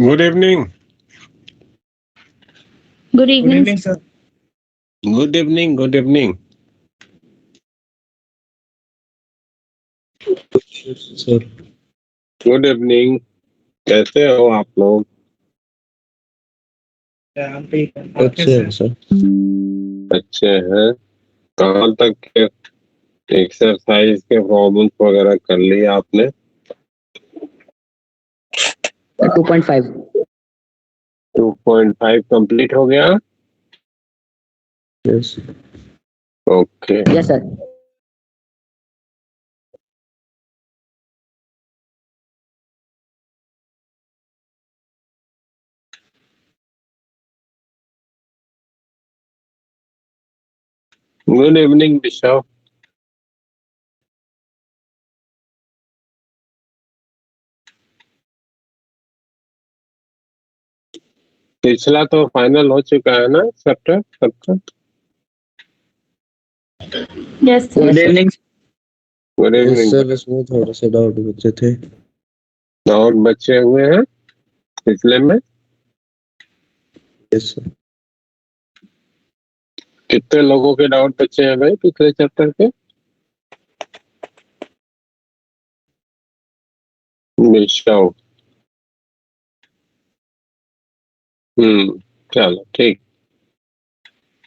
Good evening. Good Good evening. evening, sir. Good evening. Good evening. Sir Good evening. कैसे हो आप लोग? हम ठीक है। आप अच्छे कैसे हैं हैं? सर। अच्छे हैं। कहाँ तक के एक्सरसाइज के प्रॉब्लम्स वगैरह कर लिए आपने? 2.5. 2.5 कंप्लीट हो गया? Yes okay. Yes, sir. Good evening Disha. पिछला तो फाइनल हो चुका है ना चैप्टर सबका? Yes, sir. Good evening. Good yes evening. Sir, इसमें थोड़े से डाउट बचे थे। और बचे हुए हैं पिछले में? Yes sir. कितने लोगों के डाउट बचे हैं भाई पिछले चैप्टर के? विशाल। चलो ठीक।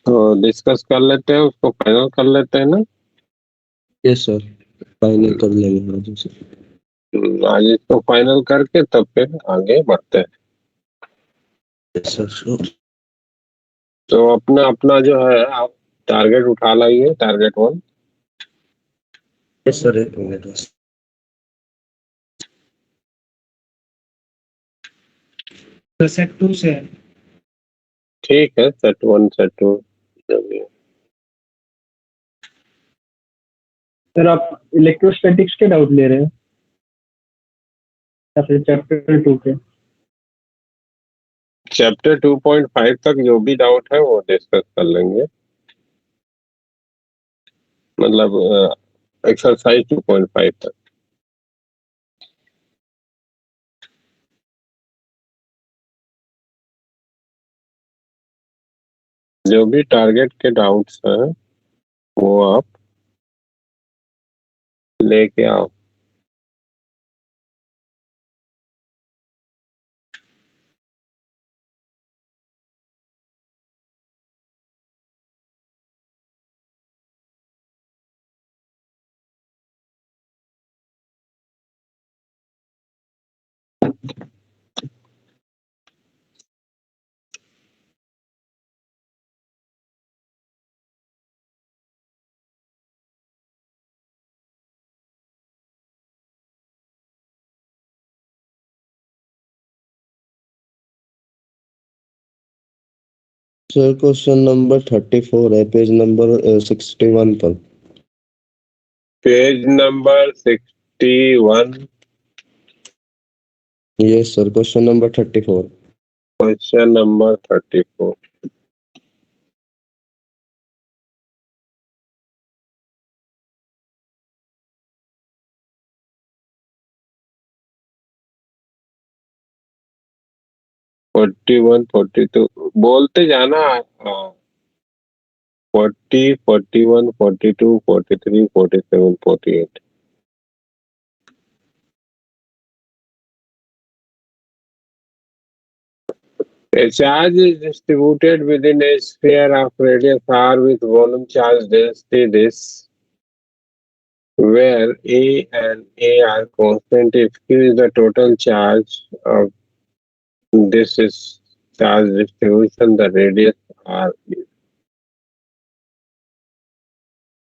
तो डिस्कस कर लेते हैं, उसको फाइनल कर लेते हैं ना। यस सर, फाइनल कर लेंगे आज उसे। आज इसको फाइनल करके तब फिर आगे बढ़ते हैं। Yes sir sure. तो अपना अपना जो है आप टारगेट उठा लाइए, टारगेट 1। यस सर, एक मिनट बस। तो सेट 2 से है। ठीक है, सेट 1 सेट 2 जो भी है। सर आप इलेक्ट्रोस्टैटिक्स के डाउट ले रहे हैं या फिर चैप्टर 2 के? चैप्टर 2.5 तक जो भी डाउट है वो डिस्कस कर लेंगे, मतलब एक्सरसाइज 2.5 तक। जो भी टारगेट के डाउट्स हैं वो आप लेके आओ। सर क्वेश्चन नंबर 34 है, पेज नंबर 61 पर। Page number 61। Yes sir, question number 34। Question number 34। Forty one 42 बोलते जाना। 40 41 42 43 47 48। A charge is distributed within a sphere of radius r with volume charge density this, where A and A are constant if Q is the total charge of this is charge distribution, the radius r is।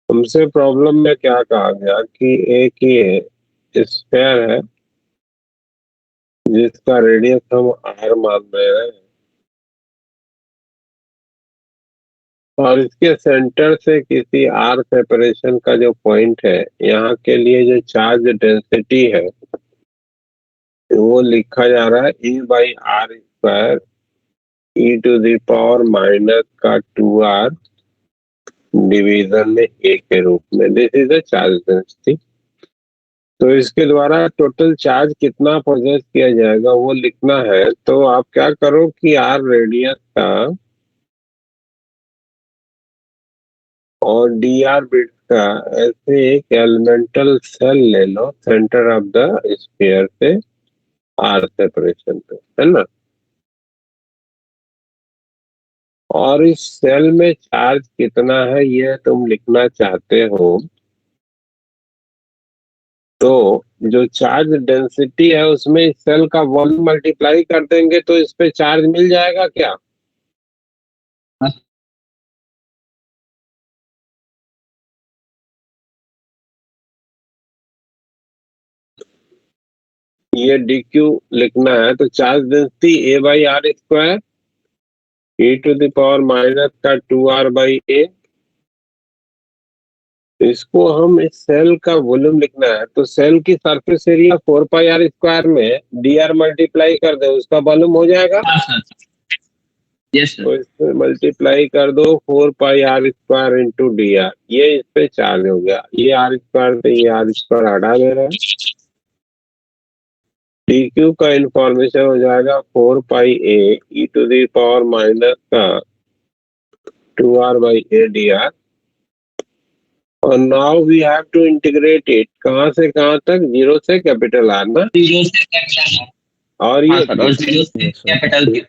हमसे problem में क्या कहा गया कि एक ही sphere है जिसका radius हम r मान रहे हैं और इसके सेंटर से किसी r सेपरेशन का जो पॉइंट है, यहाँ के लिए जो चार्ज डेंसिटी है वो लिखा जा रहा है E/r² e⁻⁻ का 2r डिवीजन में a के रूप में। This is the charge density. तो इसके द्वारा टोटल चार्ज कितना प्रोसेस किया जाएगा वो लिखना है। तो आप क्या करो कि आर रेडियस का और डी आर बिट का ऐसे एक एलिमेंटल सेल ले लो सेंटर ऑफ द स्फीयर से आर सेपरेशन पे, है ना। और इस सेल में चार्ज कितना है ये तुम लिखना चाहते हो। तो जो चार्ज डेंसिटी है उसमें इस सेल का वॉल्यूम मल्टीप्लाई कर देंगे तो इस पे चार्ज मिल जाएगा क्या? ये डी क्यू लिखना है। तो charge density a by r square e to the power minus का 2r बाई ए। इसको हम इस सेल का वॉल्यूम लिखना है। तो सेल की surface area 4 pi r square में डी आर मल्टीप्लाई कर दो उसका वॉल्यूम हो जाएगा। यस तो इसमें मल्टीप्लाई कर दो 4 pi r square into d r. ये इस पे चार्ज हो गया। ये आर स्क्वायर से ये आर स्क्वायर हटा दे रहा है। डी क्यू का इंफॉर्मेशन हो जाएगा 4 pi A E to the power minus का 2r by A D R. और now we have to integrate it कहां से कहां तक? जीरो से कैपिटल आर ना। जीरो से कैपिटल और हाँ ये सर, और जीरो से कैपिटल क्यू।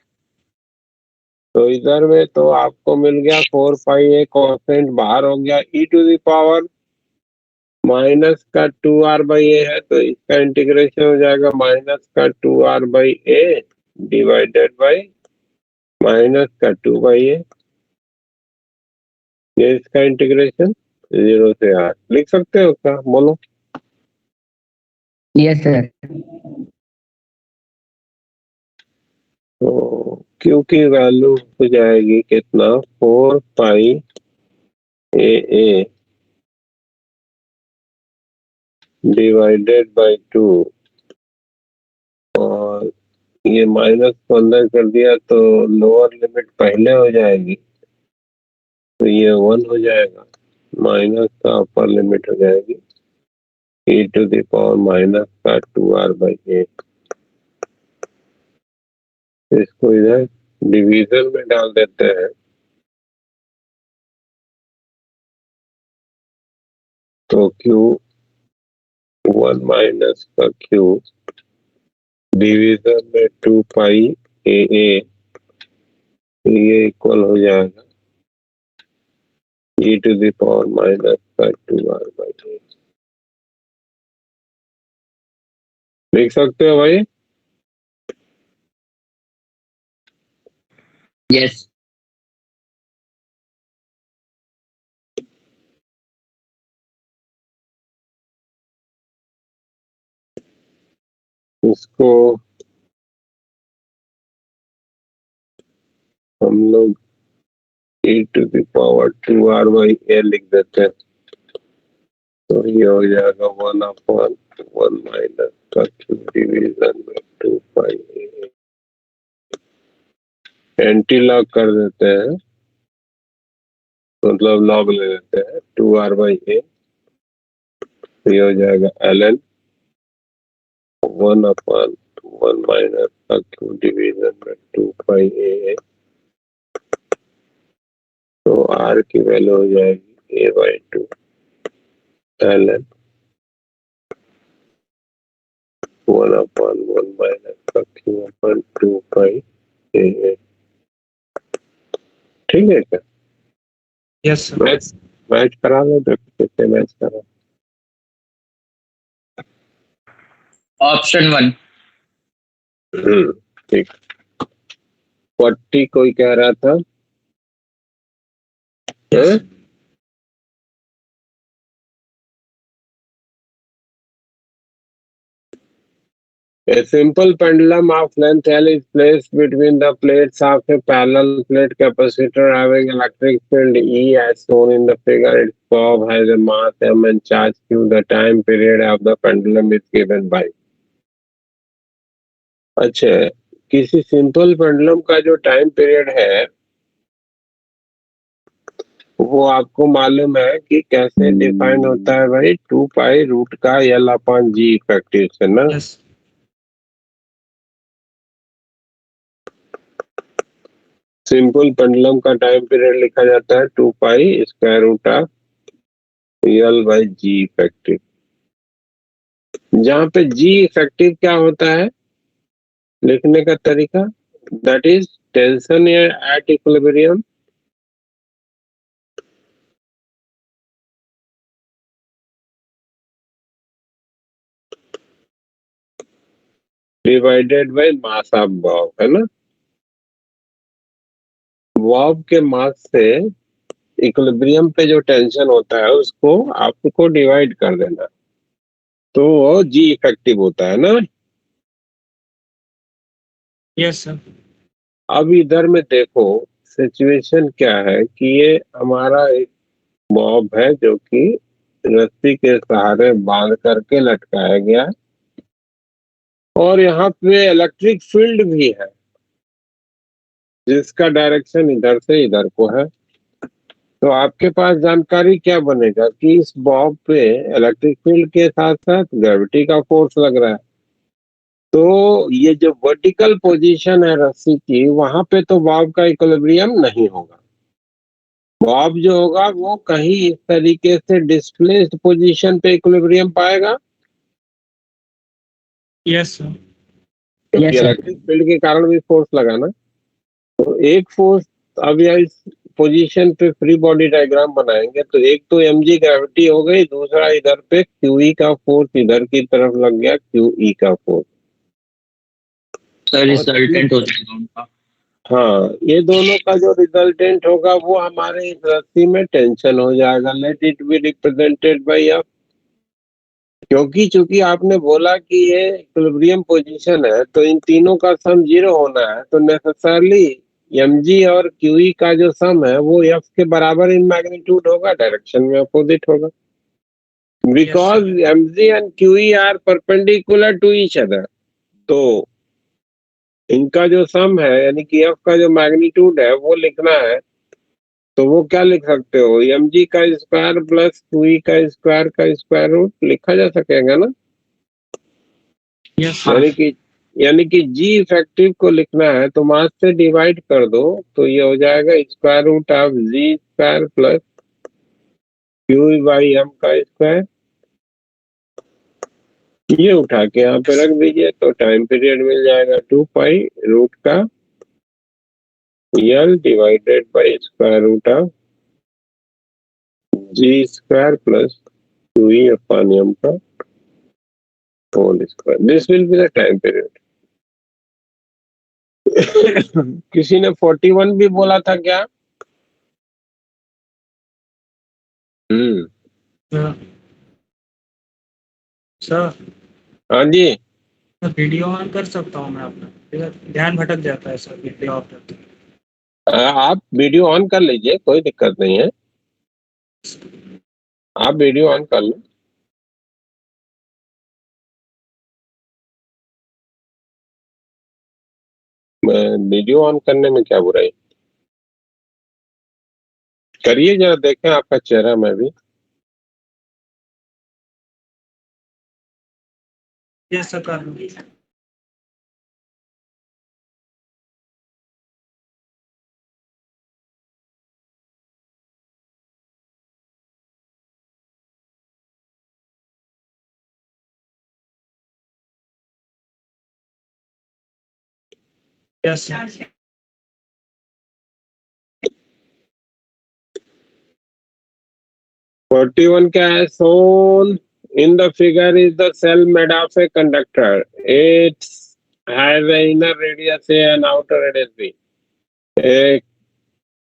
तो इधर में तो आपको मिल गया 4 पाई ए कॉन्स्टेंट बाहर हो गया ई टू द पावर माइनस का 2r बाई ए है। तो इसका इंटीग्रेशन हो जाएगा माइनस का 2r by A divided by minus का 2 बाई ए। ये इसका इंटीग्रेशन 0 से r लिख सकते हो क्या? बोलो। Yes sir. तो क्यू की वैल्यू हो जाएगी कितना? 4 पाई ए डिवाइडेड बाई 2। और ये माइनस को अंदर कर दिया तो लोअर लिमिट पहले हो जाएगी तो ये 1 हो जाएगा। माइनस का अपर लिमिट हो जाएगी e to the power minus का 2r बाई ए। इसको इधर डिवीजन में डाल देते हैं। तो q 1 माइनस का q डिवीजन में 2 पाई ए ये इक्वल हो जाएगा e to the power minus का 2r बाई ए। लिख सकते हो भाई? यस इसको हम लोग e to the power 2r by A लिख देते हैं। तो ये हो जाएगा 1/1 माइनस का q डिवीजन में 2 पाई ए। एंटी लॉग कर देते हैं मतलब लॉग ले लेते हैं 2r बाई ए। ये हो जाएगा ln 1/1 माइनस का q डिवीजन में 2 पाई ए। तो r की वैल्यू हो जाएगी a बाई 2 ln 1/1 माइनस का q अपन 2 पाई ए। ठीक है क्या? Yes sir. मैच मैच करा लो तो कितने मैच करा? ऑप्शन 1। ठीक। 40 कोई कह रहा था? Yes. A simple pendulum of length L is placed between the plates of a parallel plate capacitor having electric field E as shown in the figure. Its bob has a mass M and charge Q. The time period of the pendulum is given by. अच्छा, किसी simple pendulum का जो time period है वो आपको मालूम है कि कैसे डिफाइन होता है भाई, 2 पाई रूट का L अपॉन G इफेक्टिव से ना। Yes. सिंपल पेंडुलम का टाइम पीरियड लिखा जाता है 2 pi square root of L by G effective, जहाँ पे G इफेक्टिव क्या होता है लिखने का तरीका, that is tension at equilibrium divided by mass of Bob, है ना। बॉब के मास से इक्विलिब्रियम पे जो टेंशन होता है उसको आपको डिवाइड कर देना, तो वो जी इफेक्टिव होता है ना। Yes, sir. अब इधर में देखो सिचुएशन क्या है कि ये हमारा एक बॉब है जो कि रस्सी के सहारे बांध करके लटकाया गया है, और यहाँ पे इलेक्ट्रिक फील्ड भी है जिसका डायरेक्शन इधर से इधर को है। तो आपके पास जानकारी क्या बनेगा कि इस बॉब पे इलेक्ट्रिक फील्ड के साथ साथ ग्रेविटी का फोर्स लग रहा है। तो ये जो वर्टिकल पोजीशन है रस्सी की, वहां पे तो बॉब का इक्विलिब्रियम नहीं होगा। बॉब जो होगा वो कहीं इस तरीके से डिस्प्लेस्ड पोजीशन पे इक्विलिब्रियम पाएगा, Yes, sir. क्योंकि Yes, sir. इलेक्ट्रिक फील्ड के कारण भी फोर्स लगा ना। तो एक फोर्स, अब या इस पोजीशन पे फ्री बॉडी डायग्राम बनाएंगे तो एक तो mg ग्रेविटी हो गई, दूसरा इधर पे QE का फोर्स इधर की तरफ लग गया, QE का फोर्स। सर रिजल्टेंट हो जाएगा उनका। हाँ, ये दोनों का जो रिजल्टेंट होगा वो हमारे इस रस्सी में टेंशन हो जाएगा, let it be represented by F। क्योंकि चूंकि आपने बोला कि ये इक्विलिब्रियम पोजीशन है तो इन तीनों का सम 0 होना है, तो नेसेसरली mg और QE का जो सम है वो F के बराबर इन मैग्नीट्यूड होगा, डायरेक्शन में अपोजिट होगा, because mg and QE are perpendicular to each other. तो इनका जो सम है यानी कि F का जो मैग्नीट्यूड है वो लिखना है, तो वो क्या लिख सकते हो, mg का स्क्वायर प्लस QE का स्क्वायर रूट लिखा जा सकेगा ना। Yes, sir. यानी कि जी इफेक्टिव को लिखना है तो मास से डिवाइड कर दो, तो ये हो जाएगा square root of ji square plus q by m का स्क्वायर। ये उठा के यहाँ पे रख दीजिए तो टाइम पीरियड मिल जाएगा 2 पाई रूट का L divided by square root of ji square plus Q upon M का whole square. This will be the time period. किसी ने 41 भी बोला था क्या? Sir. Sir. हाँ जी, वीडियो ऑन कर सकता हूँ मैं अपना, ठीक है? ध्यान भटक जाता है सर वीडियो ऑफ करते हैं। आप वीडियो ऑन कर लीजिए, कोई दिक्कत नहीं है, आप वीडियो ऑन कर लो। वीडियो ऑन करने में क्या बुराई, करिए जरा देखें आपका चेहरा मैं भी। Yes, sir, कर लूँगी। Yes, sir. 41 क्या है, shown in the figure is the cell made of a conductor. It has an inner radius A and outer radius B,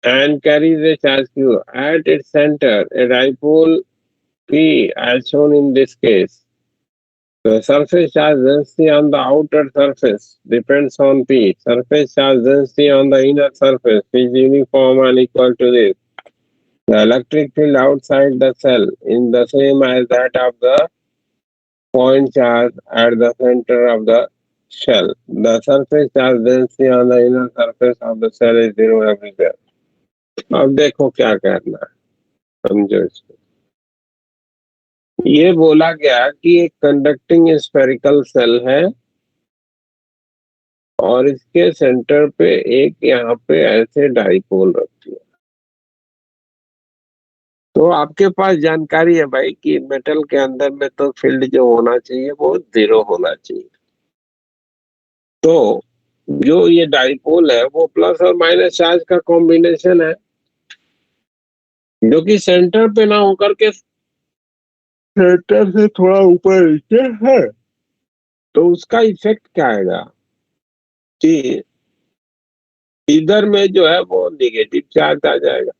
and carries a charge Q. At its center, a dipole P, as shown in this case. The surface charge density on the outer surface depends on P. Surface charge density on the inner surface is uniform and equal to this. The electric field outside the cell is the same as that of the point charge at the center of the shell. The surface charge density on the inner surface of the cell is zero everywhere. अब देखो क्या करना है, समझो इसको। ये बोला गया कि एक कंडक्टिंग स्फेरिकल सेल है और इसके सेंटर पे एक यहाँ पे ऐसे डाइपोल रखती है। तो आपके पास जानकारी है भाई कि मेटल के अंदर में तो फील्ड जो होना चाहिए वो 0 होना चाहिए। तो जो ये डाइपोल है वो प्लस और माइनस चार्ज का कॉम्बिनेशन है, जो कि सेंटर पे ना होकर के सेंटर से थोड़ा ऊपर नीचे है। तो उसका इफेक्ट क्या आएगा कि इधर में जो है वो निगेटिव चार्ज आ जाएगा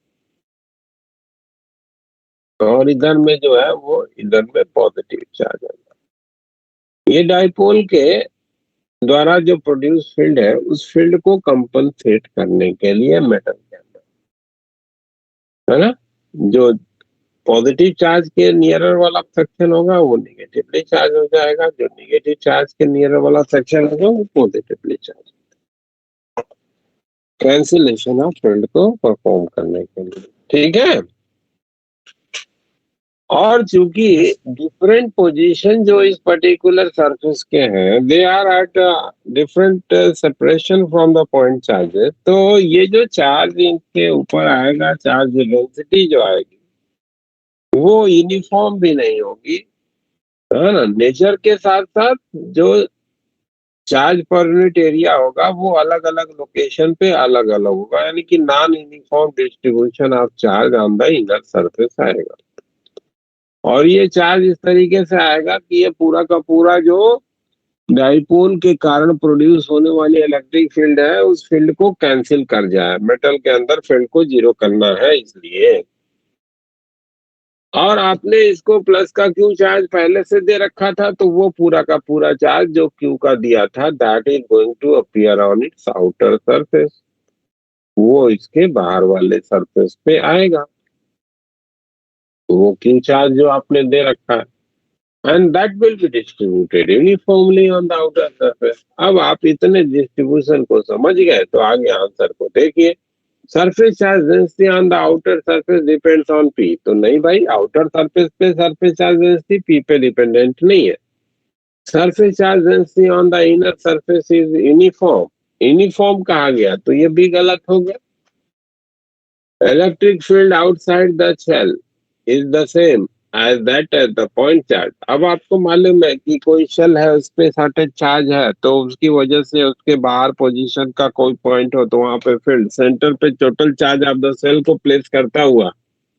और इधर में जो है वो इधर में पॉजिटिव चार्ज आ जाएगा। ये डाइपोल के द्वारा जो प्रोड्यूस फील्ड है उस फील्ड को कंपनसेट करने के लिए मेटल के अंदर, है ना, जो पॉजिटिव चार्ज के नियरर वाला सेक्शन होगा वो निगेटिवली चार्ज हो जाएगा, जो निगेटिव चार्ज के नियरर वाला सेक्शन होगा वो positively charge, cancellation of field को परफॉर्म करने के लिए। ठीक है। और चूंकि डिफरेंट पोजीशन जो इस पर्टिकुलर सरफेस के हैं they are at different separation from the point charges, तो ये जो चार्ज इनके ऊपर आएगा, चार्ज डेंसिटी जो आएगी वो यूनिफॉर्म भी नहीं होगी, है ना। नेचर के साथ साथ जो चार्ज पर यूनिट एरिया होगा वो अलग अलग लोकेशन पे अलग अलग होगा, यानी कि non uniform distribution of charge on the inner surface आएगा। और ये चार्ज इस तरीके से आएगा कि ये पूरा का पूरा जो डाइपोल के कारण प्रोड्यूस होने वाली इलेक्ट्रिक फील्ड है उस फील्ड को कैंसिल कर जाए, मेटल के अंदर फील्ड को 0 करना है इसलिए। और आपने इसको प्लस का क्यू चार्ज पहले से दे रखा था, तो वो पूरा का पूरा चार्ज जो क्यू का दिया था that is going to appear on its outer surface, वो इसके बाहर वाले सरफेस पे आएगा। तो वो क्यू चार्ज जो आपने दे रखा है and that will be distributed uniformly on the outer surface। अब आप इतने डिस्ट्रीब्यूशन को समझ गए तो आगे आंसर को देखिए। Surface charge density on the outer surface depends on p, तो नहीं भाई, आउटर सरफेस पे सरफेस चार्ज डेंसिटी पी पे डिपेंडेंट नहीं है। Surface charge density on the inner surface is uniform, uniform कहा गया तो ये भी गलत हो गया। Electric field outside the shell is the same as that at the point charge. अब आपको मालूम है कि कोई शेल है उस पे सर्टेन चार्ज है, तो उसकी वजह से उसके बाहर पोजीशन का कोई पॉइंट हो तो वहां पे फील्ड सेंटर पे total charge of the shell को प्लेस करता हुआ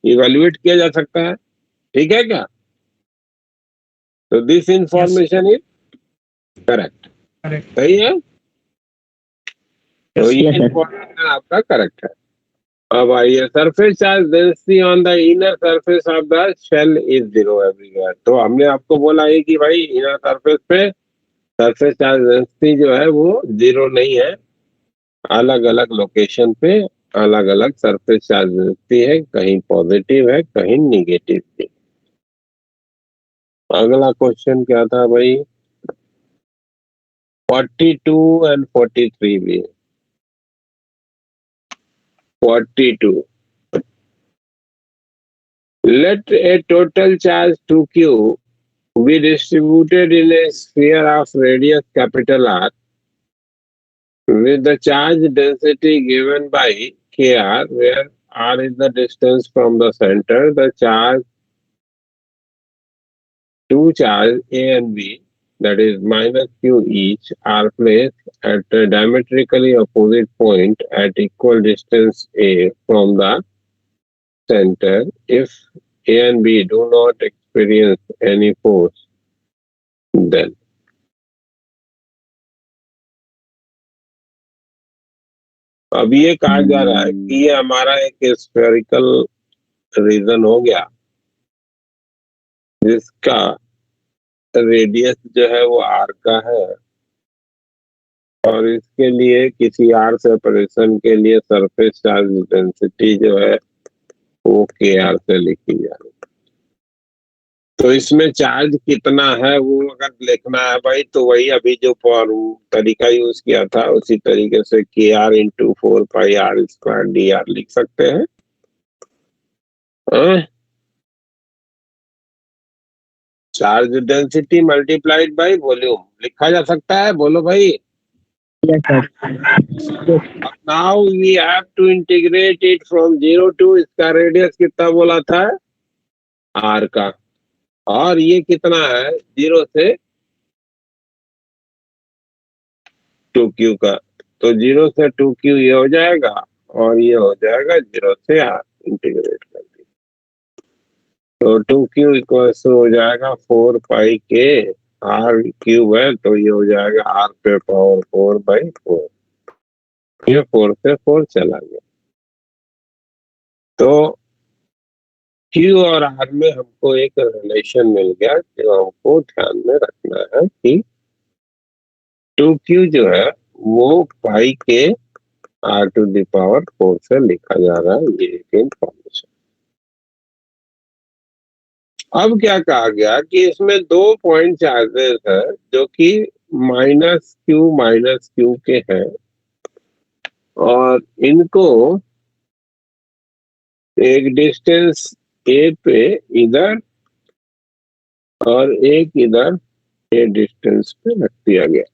इवेल्युएट किया जा सकता है। ठीक है क्या? तो this information is correct, correct. सही है। तो ये Yes, sir. इंफॉर्मेशन आपका करेक्ट है। अब आइए, surface charge density on the inner surface of the shell is 0 everywhere. तो हमने आपको बोला है कि भाई इनर सरफेस पे सरफेस चार्ज डेंसिटी जो है वो 0 नहीं है, अलग अलग लोकेशन पे अलग अलग सरफेस चार्ज डेंसिटी है, कहीं पॉजिटिव है कहीं निगेटिव है। अगला क्वेश्चन क्या था भाई? 42 एंड 43 भी। 42, let a total charge 2q be distributed in a sphere of radius capital R with the charge density given by kr, where r is the distance from the center. The two charge A and B, that is minus q each, are placed at a diametrically opposite point at equal distance A from the center. If A and B do not experience any force, then अब ये कहा जा रहा है कि ये हमारा एक स्फेरिकल रीजन हो गया जिसका रेडियस जो है वो आर का है, और इसके लिए किसी आर सेपरेशन के लिए सरफेस चार्ज डेंसिटी जो है वो के आर से लिखी जा रही है। तो इसमें चार्ज कितना है वो अगर लिखना है भाई, तो वही अभी जो तरीका यूज किया था उसी तरीके से KR इंटू 4πr² dr लिख सकते हैं। Charge density multiplied by volume लिखा जा सकता है, बोलो भाई। Yes sir. Now we have to integrate it from 0 to, इसका रेडियस कितना बोला था r का, और ये कितना है 0 से 2q का, तो 0 से 2q ये हो जाएगा और ये हो जाएगा 0 से r इंटीग्रेट कर दिया, तो 2q इक्वल्स हो जाएगा 4πk r क्यूब है, तो ये हो जाएगा r पे पावर 4/4, ये 4 से 4 चला गया। तो Q और R में हमको एक रिलेशन मिल गया जो हमको ध्यान में रखना है कि 2Q जो है वो पाई के r⁴ से लिखा जा रहा है, ये एक इंफॉर्मेशन। अब क्या कहा गया कि इसमें 2 पॉइंट चार्जेस है जो कि -q के हैं, और इनको एक डिस्टेंस a पे इधर और एक इधर a डिस्टेंस पे रख दिया गया।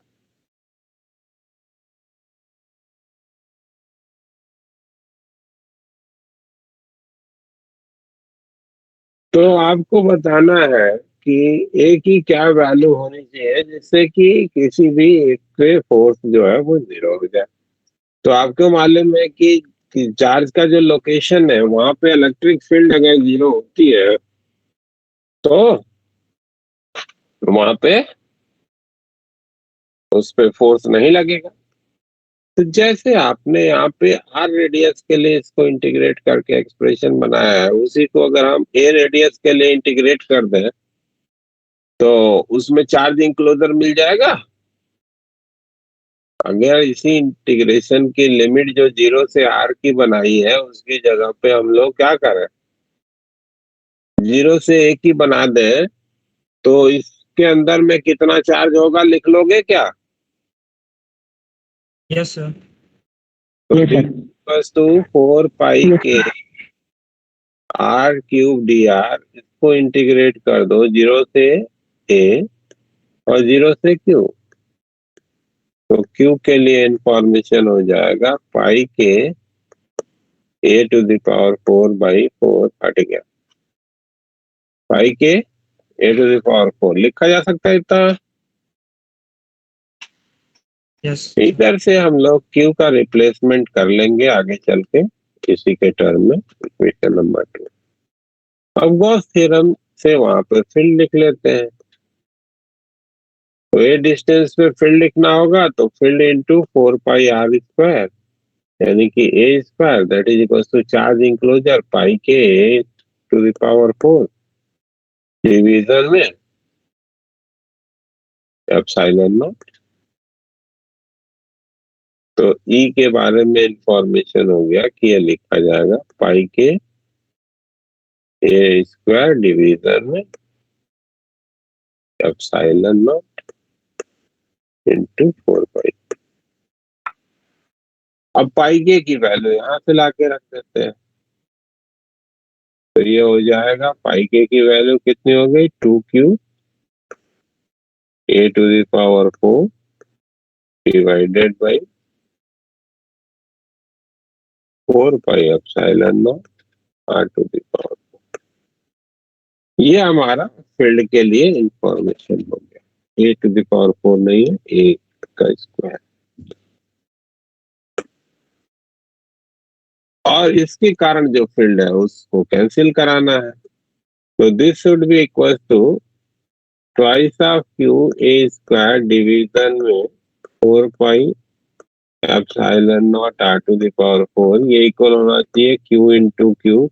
तो आपको बताना है कि a की क्या वैल्यू होनी चाहिए जिससे कि किसी भी एक पे फोर्स जो है वो 0 हो जाए। तो आपको मालूम है कि चार्ज का जो लोकेशन है वहां पे इलेक्ट्रिक फील्ड अगर 0 होती है तो वहां पे उस पे फोर्स नहीं लगेगा। तो जैसे आपने यहाँ पे r रेडियस के लिए इसको इंटीग्रेट करके एक्सप्रेशन बनाया है, उसी को अगर हम a रेडियस के लिए इंटीग्रेट कर दें तो उसमें चार्ज इंक्लोजर मिल जाएगा। अगर इसी इंटीग्रेशन की लिमिट जो 0 से r की बनाई है उसकी जगह पे हम लोग क्या करें, 0 से a की बना दें, तो इसके अंदर में कितना चार्ज होगा लिख लोगे क्या? Yes sir. Yes sir. 4πk r³ dr, इसको इंटीग्रेट कर दो 0 से a और 0 से q, तो q के लिए इंफॉर्मेशन हो जाएगा पाई के a⁴/4 हट गया, पाई के a⁴ लिखा जा सकता है इतना। यस इधर से हम लोग q का रिप्लेसमेंट कर लेंगे आगे चल के इसी के टर्म में, इक्वेशन नंबर 2। अब गॉस थ्योरम से वहां पे फील्ड लिख लेते हैं। तो ए डिस्टेंस पे फील्ड लिखना होगा तो फील्ड इंटू 4πr², यानी कि a² that is equal to charge enclosure pi के a⁴ डिवीजन में एप्सिलॉन नॉट। तो E के बारे में इंफॉर्मेशन हो गया कि ये लिखा जाएगा पाई के a² डिवीजन में एप्सिलॉन नॉट इंटू 4π। अब पाई के की वैल्यू यहां से लाके रख देते हैं, तो ये हो जाएगा पाई के की वैल्यू कितनी हो गई 2q a⁴ divided by 4π epsilon not r⁴। ये हमारा फील्ड के लिए इंफॉर्मेशन हो गया, a⁴ नहीं है, a का स्क्वायर। और इसके कारण जो फील्ड है उसको कैंसिल कराना है, तो this should be equal to twice of q a² division में 4π एप्सिलॉन नॉट r⁴, ये इक्वल होना चाहिए q इंटू q²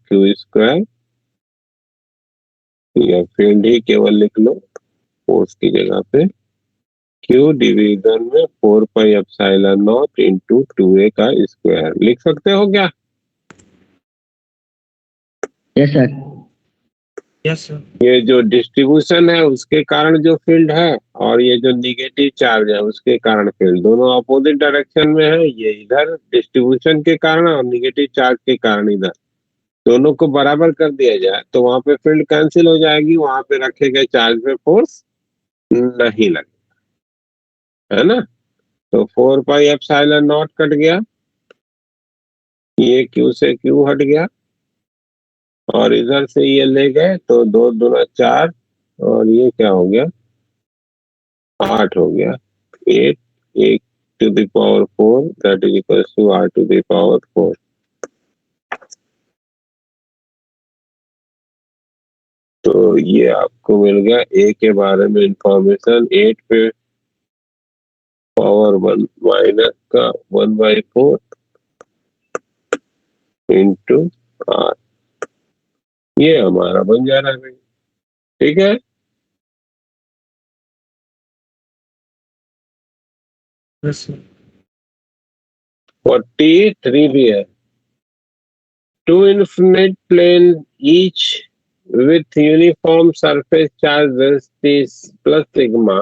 या फील्ड ही केवल लिख लो फोर्स की जगह पे, q डिवीजन में 4π एप्सिलॉन नॉट इंटू 2a का स्क्वायर लिख सकते हो क्या? Yes sir. Yes sir. ये जो डिस्ट्रीब्यूशन है उसके कारण जो फील्ड है और ये जो निगेटिव चार्ज है उसके कारण फील्ड, दोनों अपोजिट डायरेक्शन में है। ये इधर डिस्ट्रीब्यूशन के कारण और निगेटिव चार्ज के कारण इधर, दोनों को बराबर कर दिया जाए तो वहां पे फील्ड कैंसिल हो जाएगी, वहां पे रखे गए चार्ज पे फोर्स नहीं लगेगा, है ना। तो 4πε0 कट गया, ये क्यू से क्यू हट गया और इधर से ये ले गए तो 2 दूना 4 और ये क्या हो गया 8 हो गया। 8 1 to the power 4 that is equals to r to the power 4। तो ये आपको मिल गया ए के बारे में इंफॉर्मेशन। 8 पे पावर 1 माइनस का 1/4 इंटू आर, ये हमारा बन जा रहा है भाई, ठीक है। Yes sir. 43 भी है। Two infinite planes each with uniform surface charge density plus sigma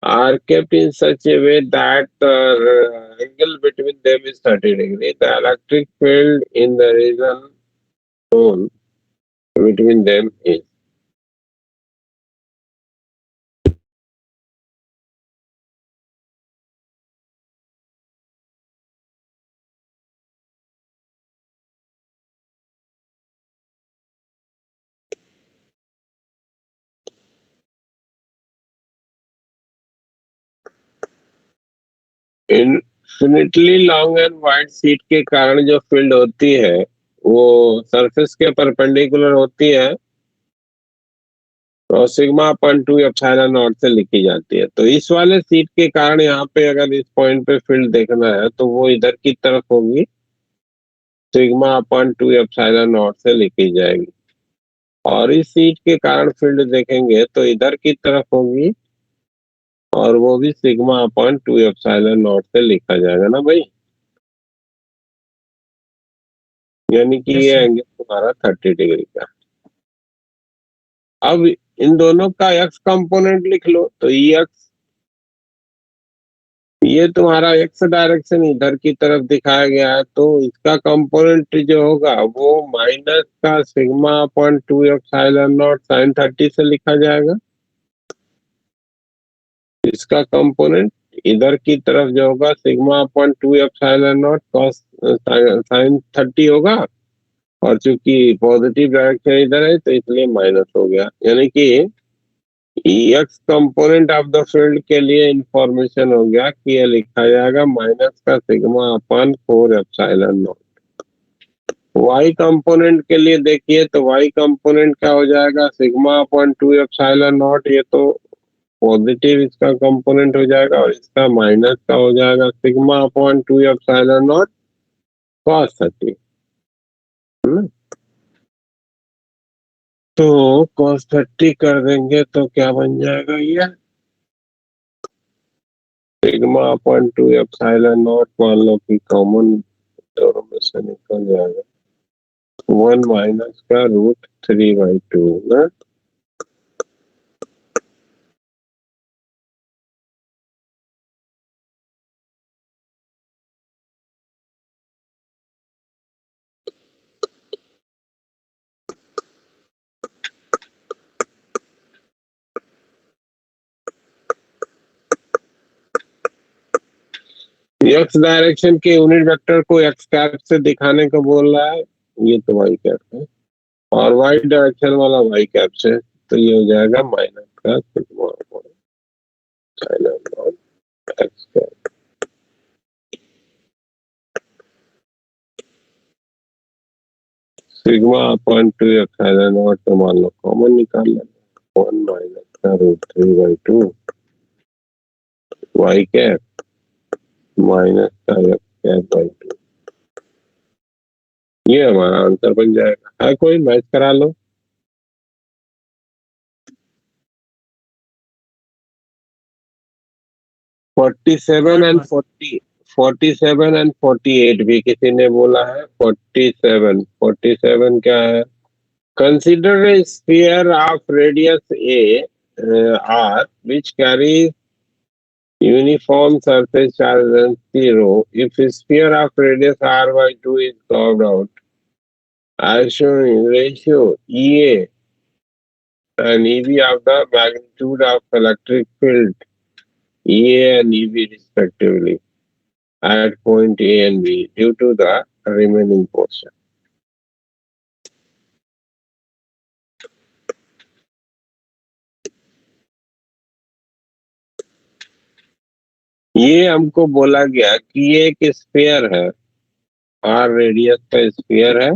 are kept in such a way that the angle between them is 30 degree. The electric field in the region zone between them is। Infinitely long and wide sheet के कारण जो field होती है वो surface के perpendicular होती है और सिग्मा अपन 2 एप्सिलॉन नॉट से लिखी जाती है। तो इस वाले शीट के कारण यहाँ पे अगर इस पॉइंट पे फील्ड देखना है तो वो इधर की तरफ होगी, सिग्मा अपन 2 एप्सिलॉन नॉट से लिखी जाएगी। और इस शीट के कारण फील्ड देखेंगे तो इधर की तरफ होगी और वो भी सिग्मा अपन 2 एप्सिलॉन नॉट से लिखा जाएगा ना भाई, यानी कि Yes, ये sir. एंगल तुम्हारा 30 डिग्री का। अब इन दोनों का एक्स कंपोनेंट लिख लो। तो एक्स, ये तुम्हारा एक्स डायरेक्शन इधर की तरफ दिखाया गया है तो इसका कंपोनेंट जो होगा वो माइनस का sigma upon 2 epsilon naught sine 30 से लिखा जाएगा। इसका कंपोनेंट इधर की तरफ जो होगा sigma upon 2 epsilon not cos sine 30 होगा और चूंकि पॉजिटिव डायरेक्शन इधर है तो इसलिए माइनस हो गया, यानी कि x component of the field के लिए इंफॉर्मेशन हो गया कि ये लिखा जाएगा माइनस का sigma upon 4 epsilon naught. Y component के लिए देखिए तो वाई कंपोनेंट क्या हो जाएगा सिग्मा अपॉन 2 एप्सिलॉन नॉट, ये तो पॉजिटिव इसका कंपोनेंट हो जाएगा और इसका माइनस का हो जाएगा sigma upon 2 epsilon not cos 30। तो cos 30 कर देंगे तो क्या बन जाएगा, ये सिग्मा अपॉन 2 एप्सिलॉन नॉट मान लो कि कॉमन दोनों में से निकल जाएगा 1 माइनस का √3/2 ना। एक्स डायरेक्शन के यूनिट वेक्टर को एक्स कैप से दिखाने को बोल रहा है, ये तो वाई कैप है, और वाई डायरेक्शन वाला वाई कैप से, तो ये हो जाएगा माइनस का sigma upon epsilon not x cap. Sigma upon 2 epsilon not तो मान लो कॉमन निकाल लेंगे 1 माइनस का √3/2 वाई कैप माइनस का एक्स कैप बाई 2, ये हमारा आंसर बन जाएगा। है कोई मैच करा लो। फोर्टी सेवन एंड 48 भी किसी ने बोला है। 47 क्या है Consider a sphere of radius A r which carries uniform surface charge density rho. If a sphere of radius r by 2 is carved out as shown in ratio EA and EB of the magnitude of electric field EA and EB respectively at point A and B due to the remaining portion. ये हमको बोला गया कि ये एक sphere है, are radius का sphere है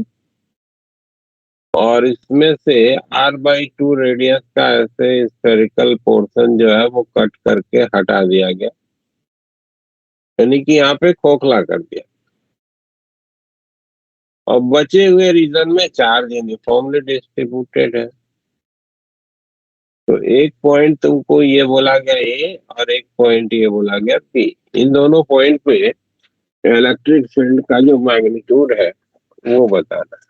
और इसमें से r/2 रेडियस का ऐसे स्फेरिकल पोर्शन जो है वो कट करके हटा दिया गया, यानी कि यहाँ पे खोखला कर दिया और बचे हुए रीजन में चार्ज यूनिफॉर्मली डिस्ट्रीब्यूटेड है। तो एक पॉइंट तुमको ये बोला गया ए और एक पॉइंट ये बोला गया बी। इन दोनों पॉइंट पे इलेक्ट्रिक फील्ड का जो मैग्नीट्यूड है वो बताना है।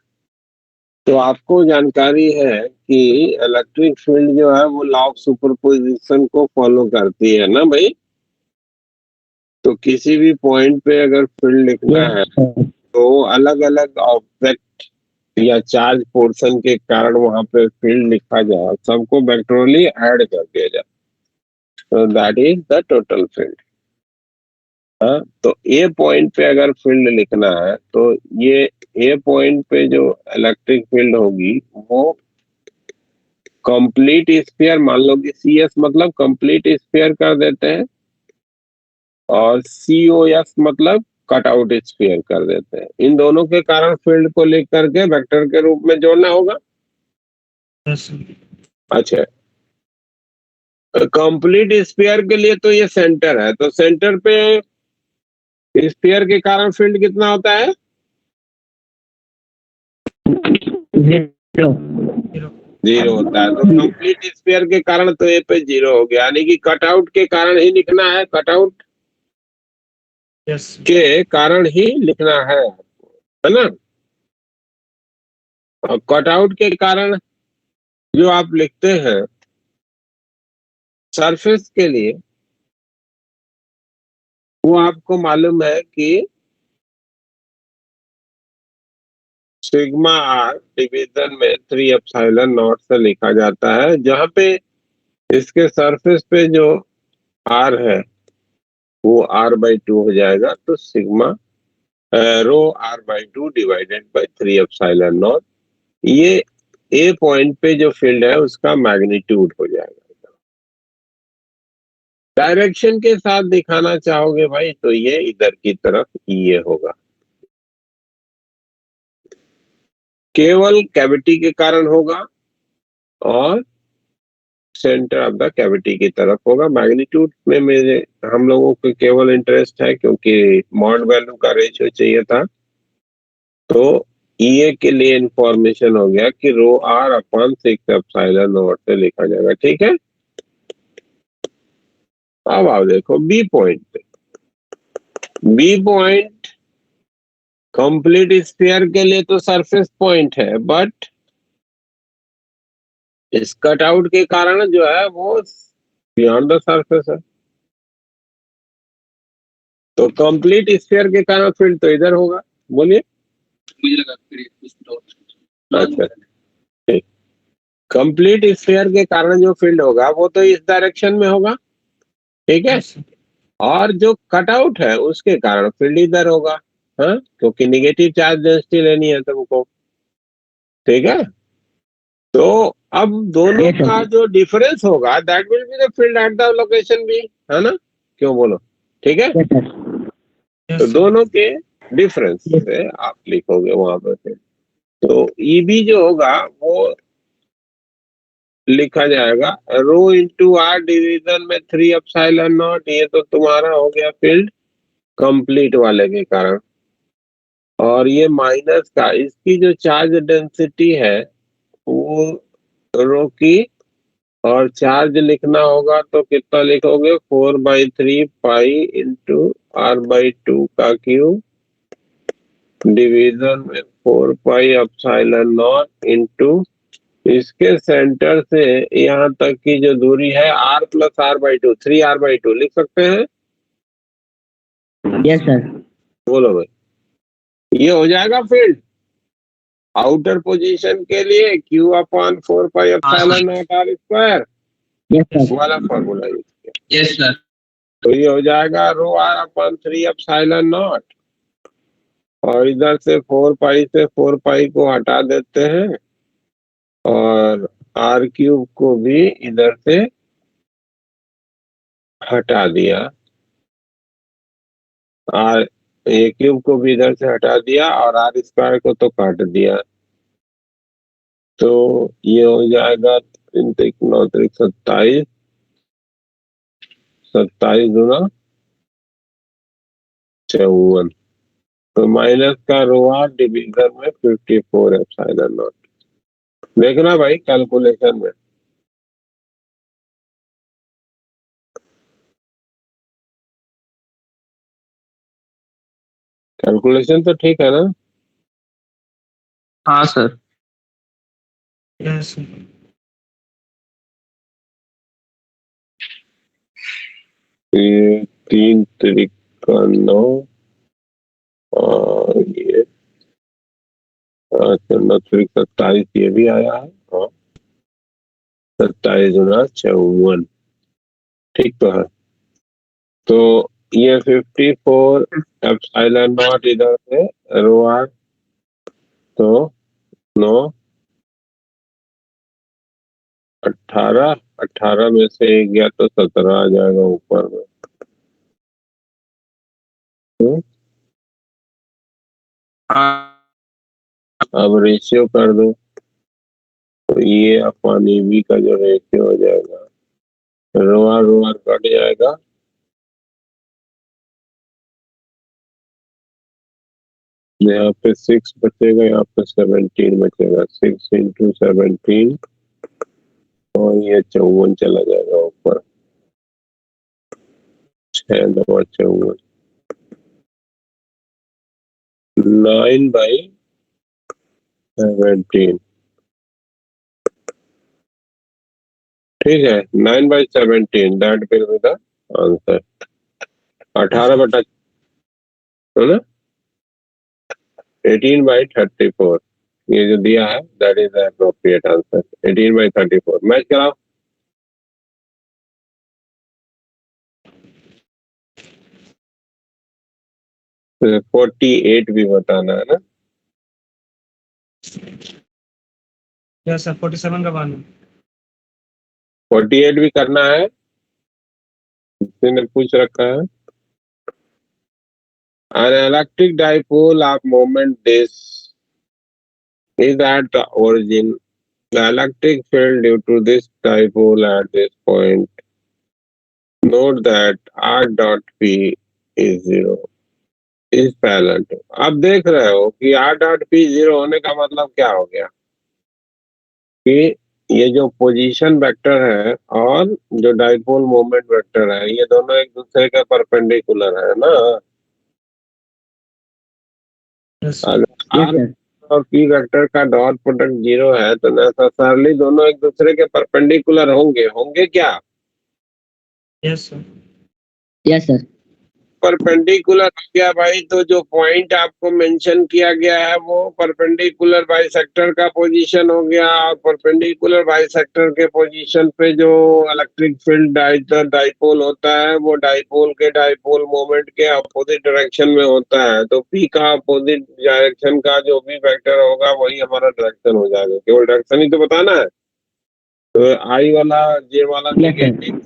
तो आपको जानकारी है कि इलेक्ट्रिक फील्ड जो है वो लॉ ऑफ सुपरपोजिशन को फॉलो करती है ना भाई। तो किसी भी पॉइंट पे अगर फील्ड लिखना है तो अलग अलग ऑब्जेक्ट या चार्ज पोर्शन के कारण वहां पे फील्ड लिखा जाए, सबको वेक्टोरली ऐड कर दिया जाए, तो that is the total field. हाँ, तो ए पॉइंट पे अगर फील्ड लिखना है तो ये ए पॉइंट पे जो इलेक्ट्रिक फील्ड होगी वो कंप्लीट स्फीयर, मान लो कि सी एस मतलब कंप्लीट स्फीयर कर देते हैं और COS मतलब कट आउट स्फीयर कर देते हैं। इन दोनों के कारण फील्ड को लिख करके वेक्टर के रूप में जोड़ना होगा। अच्छा, कंप्लीट स्फीयर के लिए तो ये सेंटर है, तो सेंटर पे स्फीयर के कारण फील्ड कितना होता है? 0 होता है। तो कंप्लीट स्फीयर के कारण तो ए पे 0 हो गया, यानी कि कटआउट के कारण ही लिखना है, कटआउट के कारण ही लिखना है ना। और कटआउट के कारण जो आप लिखते हैं सरफेस के लिए, वो आपको मालूम है कि सिग्मा आर डिवीजन में 3 एप्सिलॉन नॉट से लिखा जाता है, जहां पे इसके सरफेस पे जो आर है वो r/2 हो जाएगा। तो sigma rho r/2 divided by 3 epsilon naught, ये ए पॉइंट पे जो फील्ड है उसका मैग्नीट्यूड हो जाएगा। डायरेक्शन के साथ दिखाना चाहोगे भाई तो ये इधर की तरफ ये होगा, केवल कैविटी के कारण होगा और सेंटर ऑफ द कैविटी की तरफ होगा। मैग्नीट्यूड में मेरे हम लोगों को केवल इंटरेस्ट है क्योंकि मॉड वैल्यू का रेशियो चाहिए था। तो EA के लिए इंफॉर्मेशन हो गया कि रो r/6 एप्सिलॉन नॉट से लिखा जाएगा। ठीक है, अब आओ देखो बी पॉइंट पे। बी पॉइंट कंप्लीट स्फीयर के लिए तो सरफेस पॉइंट है, बट इस कटआउट के कारण जो है वो बियॉन्ड द सरफेस है। तो कंप्लीट स्फीयर के कारण फील्ड तो इधर होगा। बोलिए। अच्छा, ठीक। कंप्लीट स्फीयर के कारण जो फील्ड होगा वो तो इस डायरेक्शन में होगा, ठीक है। और जो कटआउट है उसके कारण फील्ड इधर होगा, हाँ, क्योंकि निगेटिव चार्ज डेंसिटी लेनी है तुमको, ठीक है। तो अब दोनों का जो डिफरेंस होगा that will be the field at the location b, है ना, क्यों बोलो, ठीक है। तो दोनों के डिफरेंस से आप लिखोगे वहां पे। तो EB जो होगा वो लिखा जाएगा रो इंटू r डिवीजन में 3 एप्सिलॉन नॉट। ये तो तुम्हारा हो गया फील्ड कंप्लीट वाले के कारण, और ये माइनस का इसकी जो चार्ज डेंसिटी है वो रो की, और चार्ज लिखना होगा तो कितना लिखोगे 4/3 पाई इंटू r/2 का क्यूब डिवीजन में 4 पाई एप्सिलॉन नॉट इंटू इसके सेंटर से यहाँ तक की जो दूरी है r plus r by two, 3r/2 लिख सकते हैं। Yes sir. बोलो भाई, ये हो जाएगा फील्ड आउटर पोजीशन के लिए Q/4πε0r²। Yes sir. वाला फॉर्मूला यूज किया, यस सर। तो ये हो जाएगा ρr/3ε0। और इधर से 4 से 4 को हटा देते हैं और r³ को भी इधर से हटा दिया, a³ को भी इधर से हटा दिया और r² को तो काट दिया। तो ये हो जाएगा 3 3 9 3 27, 27 गुना 54। तो माइनस का ρr डिवीजन में 54ε0। देखना भाई कैलकुलेशन में। कैलकुलेशन तो ठीक है ना? हाँ सर। यस ये 3 3 9 और ये 9 27, ये भी आया है। हाँ, 27 गुना 54, ठीक तो है। तो ये 54ε0 इधर से ρr, तो 9 18, 18 में से 1 गया तो 17 आ जाएगा ऊपर में। हाँ अब रेशियो कर दो, तो ये अपन EV का जो रेशियो हो जाएगा, ρr कट जाएगा, यहाँ पे 6 बचेगा, यहाँ पे 17 बचेगा। 6 × 17 और ये 54 चला जाएगा ऊपर, 6 9 54, 9/17। ठीक है, 9/17 that will be the answer. 18 बटा, है ना, 18/34 ये जो दिया है that is the appropriate answer. 18/34 match कराओ। तो 48 भी बताना है ना? यस सर 47 का बान 48 भी करना है, किसी ने पूछ रखा है। An electric dipole of moment this is at the origin. The electric field due to this dipole at this point. Note that r dot p is 0 is parallel to। अब देख रहे हो कि r dot p 0 होने का मतलब क्या हो गया कि ये जो पोजीशन वेक्टर है और जो डाइपोल मोमेंट वेक्टर है, ये दोनों एक दूसरे के परपेंडिकुलर है ना। यस अगर r और p वेक्टर का डॉट प्रोडक्ट 0 है तो नेसेसरली दोनों एक दूसरे के परपेंडिकुलर होंगे क्या? Yes sir yes sir. Perpendicular हो गया भाई, तो जो पॉइंट आपको मेंशन किया गया है वो परपेंडिकुलर बाइसेक्टर का पोजीशन हो गया। और परपेंडिकुलर बाइसेक्टर के पोजीशन पे जो इलेक्ट्रिक फील्ड डाइपोल होता है वो डाइपोल के डाइपोल मोमेंट के अपोजिट डायरेक्शन में होता है। तो पी का अपोजिट डायरेक्शन का जो भी वेक्टर होगा वही हमारा डायरेक्शन हो जाएगा। केवल डायरेक्शन ही तो बताना है। तो आई वाला जे वाला नेगेटिव,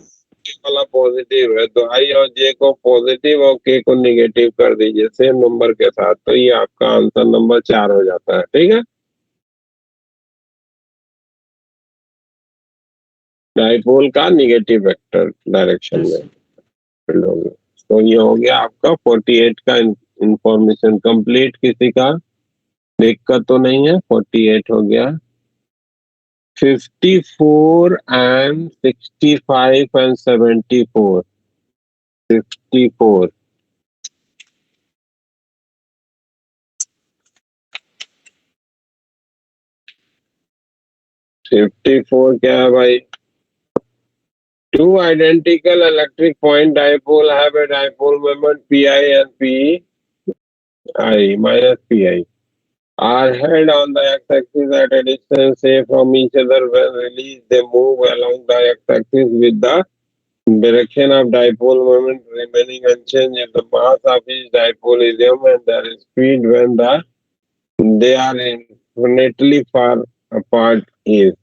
वाला पॉजिटिव है, तो आई और जे को पॉजिटिव और के को निगेटिव कर दीजिए सेम नंबर के साथ, तो ये आपका आंसर नंबर 4 हो जाता है। ठीक है, डाइपोल का निगेटिव वेक्टर डायरेक्शन में फील्ड हो गया। तो ये हो गया आपका 48 का इंफॉर्मेशन कंप्लीट। किसी का दिक्कत तो नहीं है? 48 हो गया। 54 and 65 and 74। 54 64 54 क्या है भाई? Two identical electric point dipole have a dipole moment pi and pi minus pi are held on the x-axis at a distance a from each other. When released, they move along the x-axis with the direction of dipole moment remaining unchanged if the mass of each dipole is m and their speed when they are infinitely far apart is.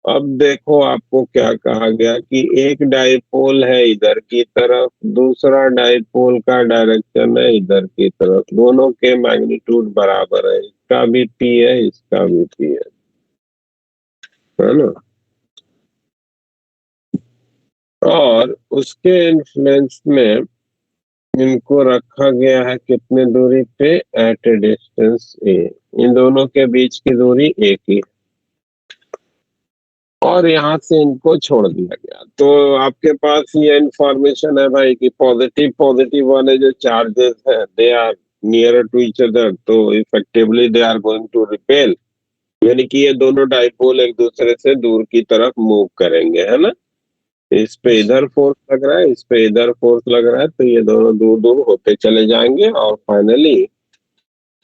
अब देखो आपको क्या कहा गया कि एक dipole है इधर की तरफ, दूसरा डाइपोल का डायरेक्शन है इधर की तरफ, दोनों के मैग्नीट्यूड बराबर है, इसका भी पी है इसका भी पी है ना? और उसके इन्फ्लुएंस में इनको रखा गया है कितने दूरी पे? एट ए डिस्टेंस ए। इन दोनों के बीच की दूरी एक ही है और यहाँ से इनको छोड़ दिया गया। तो आपके पास ये इंफॉर्मेशन है भाई कि पॉजिटिव पॉजिटिव वाले जो चार्जेस है they are near to each other, तो effectively they are going to repel, यानी कि ये दोनों डाइपोल एक दूसरे से दूर की तरफ मूव करेंगे, है ना? इस पे इधर फोर्स लग रहा है, इस पे इधर फोर्स लग रहा है, तो ये दोनों दूर दूर होते चले जाएंगे और फाइनली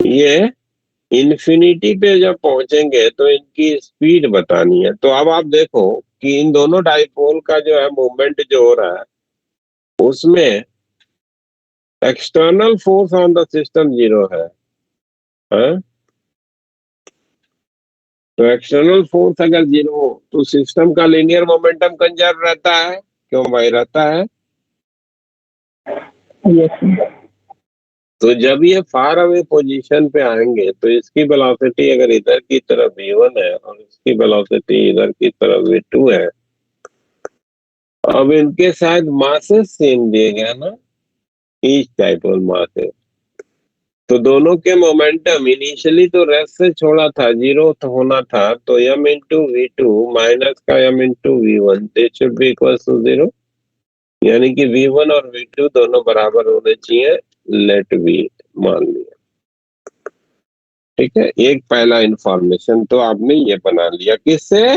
ये इन्फिनिटी पे जब पहुंचेंगे तो इनकी स्पीड बतानी है। तो अब आप देखो कि इन दोनों डाइपोल का जो है मूवमेंट जो हो रहा है उसमें external force on the system 0 है, हाँ? तो एक्सटर्नल फोर्स अगर 0 हो तो सिस्टम का लीनियर मोमेंटम कंजर्व रहता है, क्यों भाई रहता है? यस। तो जब ये फार अवे पोजीशन पे आएंगे तो इसकी वेलोसिटी अगर इधर की तरफ v1 है और इसकी वेलोसिटी इधर की तरफ v2 है, अब इनके शायद मासेस सेम दिए गए ना, ईच डाइपोल मासेस, तो दोनों के मोमेंटम इनिशियली तो रेस्ट से छोड़ा था, 0 तो होना था, तो m इंटू v2 माइनस का m into v1 they should be equal to 0, यानी कि v1 और v2 दोनों बराबर होने चाहिए, लेट v मान लिया। ठीक है, एक पहला इंफॉर्मेशन तो आपने ये बना लिया, किससे?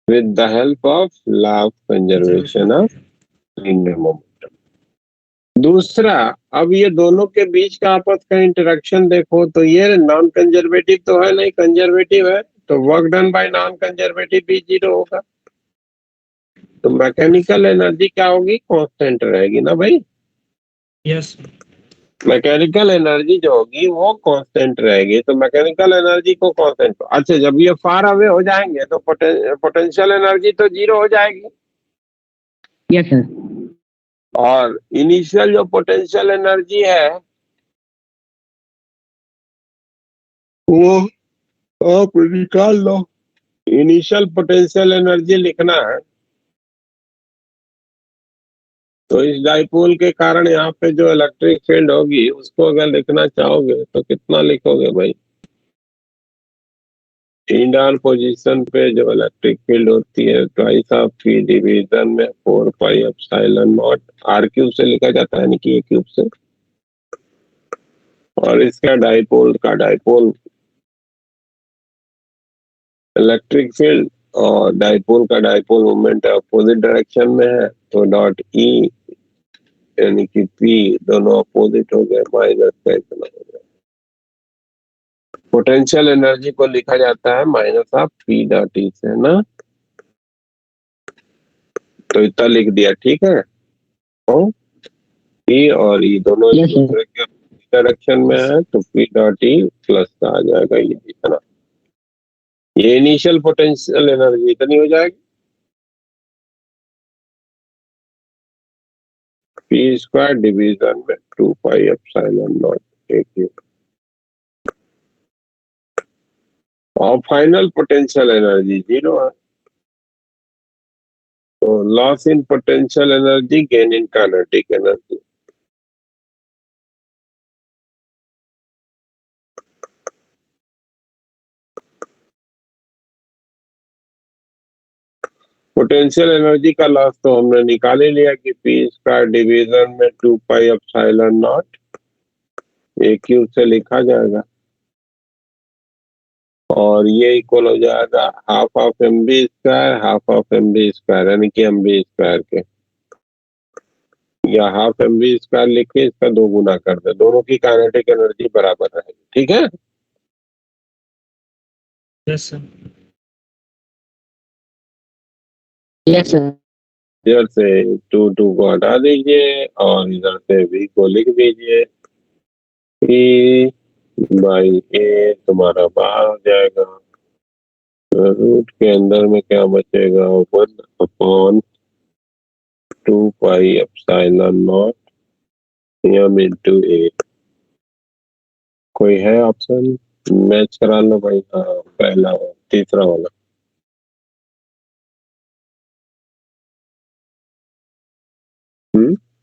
With the help of law of conservation of linear momentum. दूसरा, अब ये दोनों के बीच का आपस का इंटरेक्शन देखो, तो ये नॉन कंजर्वेटिव तो है नहीं, कंजर्वेटिव है, तो work done by non conservative भी 0 होगा, तो मैकेनिकल एनर्जी क्या होगी? कांस्टेंट रहेगी ना भाई। यस मैकेनिकल एनर्जी जो होगी वो कांस्टेंट रहेगी, तो मैकेनिकल एनर्जी को कांस्टेंट, अच्छा जब ये फार अवे हो जाएंगे तो पोटेंशियल एनर्जी तो 0 हो जाएगी, यस सर। और इनिशियल जो पोटेंशियल एनर्जी है वो आप निकाल लो। इनिशियल पोटेंशियल एनर्जी लिखना है, तो इस डाइपोल के कारण यहाँ पे जो इलेक्ट्रिक फील्ड होगी उसको अगर लिखना चाहोगे तो कितना लिखोगे भाई? इंडार पोजीशन पे जो इलेक्ट्रिक फील्ड होती है ट्वाइस ऑफ पी डिवीजन में 4 pi epsilon naught are cube से लिखा जाता है, यानी कि ए क्यूब से, और इसका डाइपोल इलेक्ट्रिक फील्ड और डाइपोल का डाइपोल मोमेंट अपोजिट डायरेक्शन में है, तो डॉट ई यानी कि पी दोनों अपोजिट हो गए, माइनस का इतना हो गया। पोटेंशियल एनर्जी को लिखा जाता है minus of P dot E से ना, तो इतना लिख दिया, ठीक है? पी और ई दोनों एक दूसरे के डायरेक्शन में है, तो पी डॉट ई प्लस का आ जाएगा ये इतना, ये इनिशियल पोटेंशियल एनर्जी इतनी हो जाएगी, पी स्क्वायर डिवीजन में 2 pi epsilon naught a cube, और फाइनल पोटेंशियल एनर्जी 0 है, तो loss in potential energy, gain in kinetic energy. Potential energy का लॉस तो हमने निकाल ही लिया कि पी स्क्वायर डिवीजन में 2 pi epsilon naught a cube से लिखा जाएगा और ये इक्वल हो जाएगा half of M b square half of M b square यानी कि एम बी स्क्वायर के, या हाफ एम बी स्क्वायर लिख के इसका 2 गुना कर दे, दोनों की काइनेटिक एनर्जी बराबर रहेगी। ठीक है, यस सर। Yes, sir. इधर से 2 को हटा दीजिए और इधर से v को लिख दीजिए, e बाई ए तुम्हारा बाहर हो जाएगा, रूट के अंदर में क्या बचेगा 1/2 एप्सिलॉन नॉट एम इंटू ए। कोई है ऑप्शन मैच करा लो भाई। हाँ, पहला तीसरा वाला।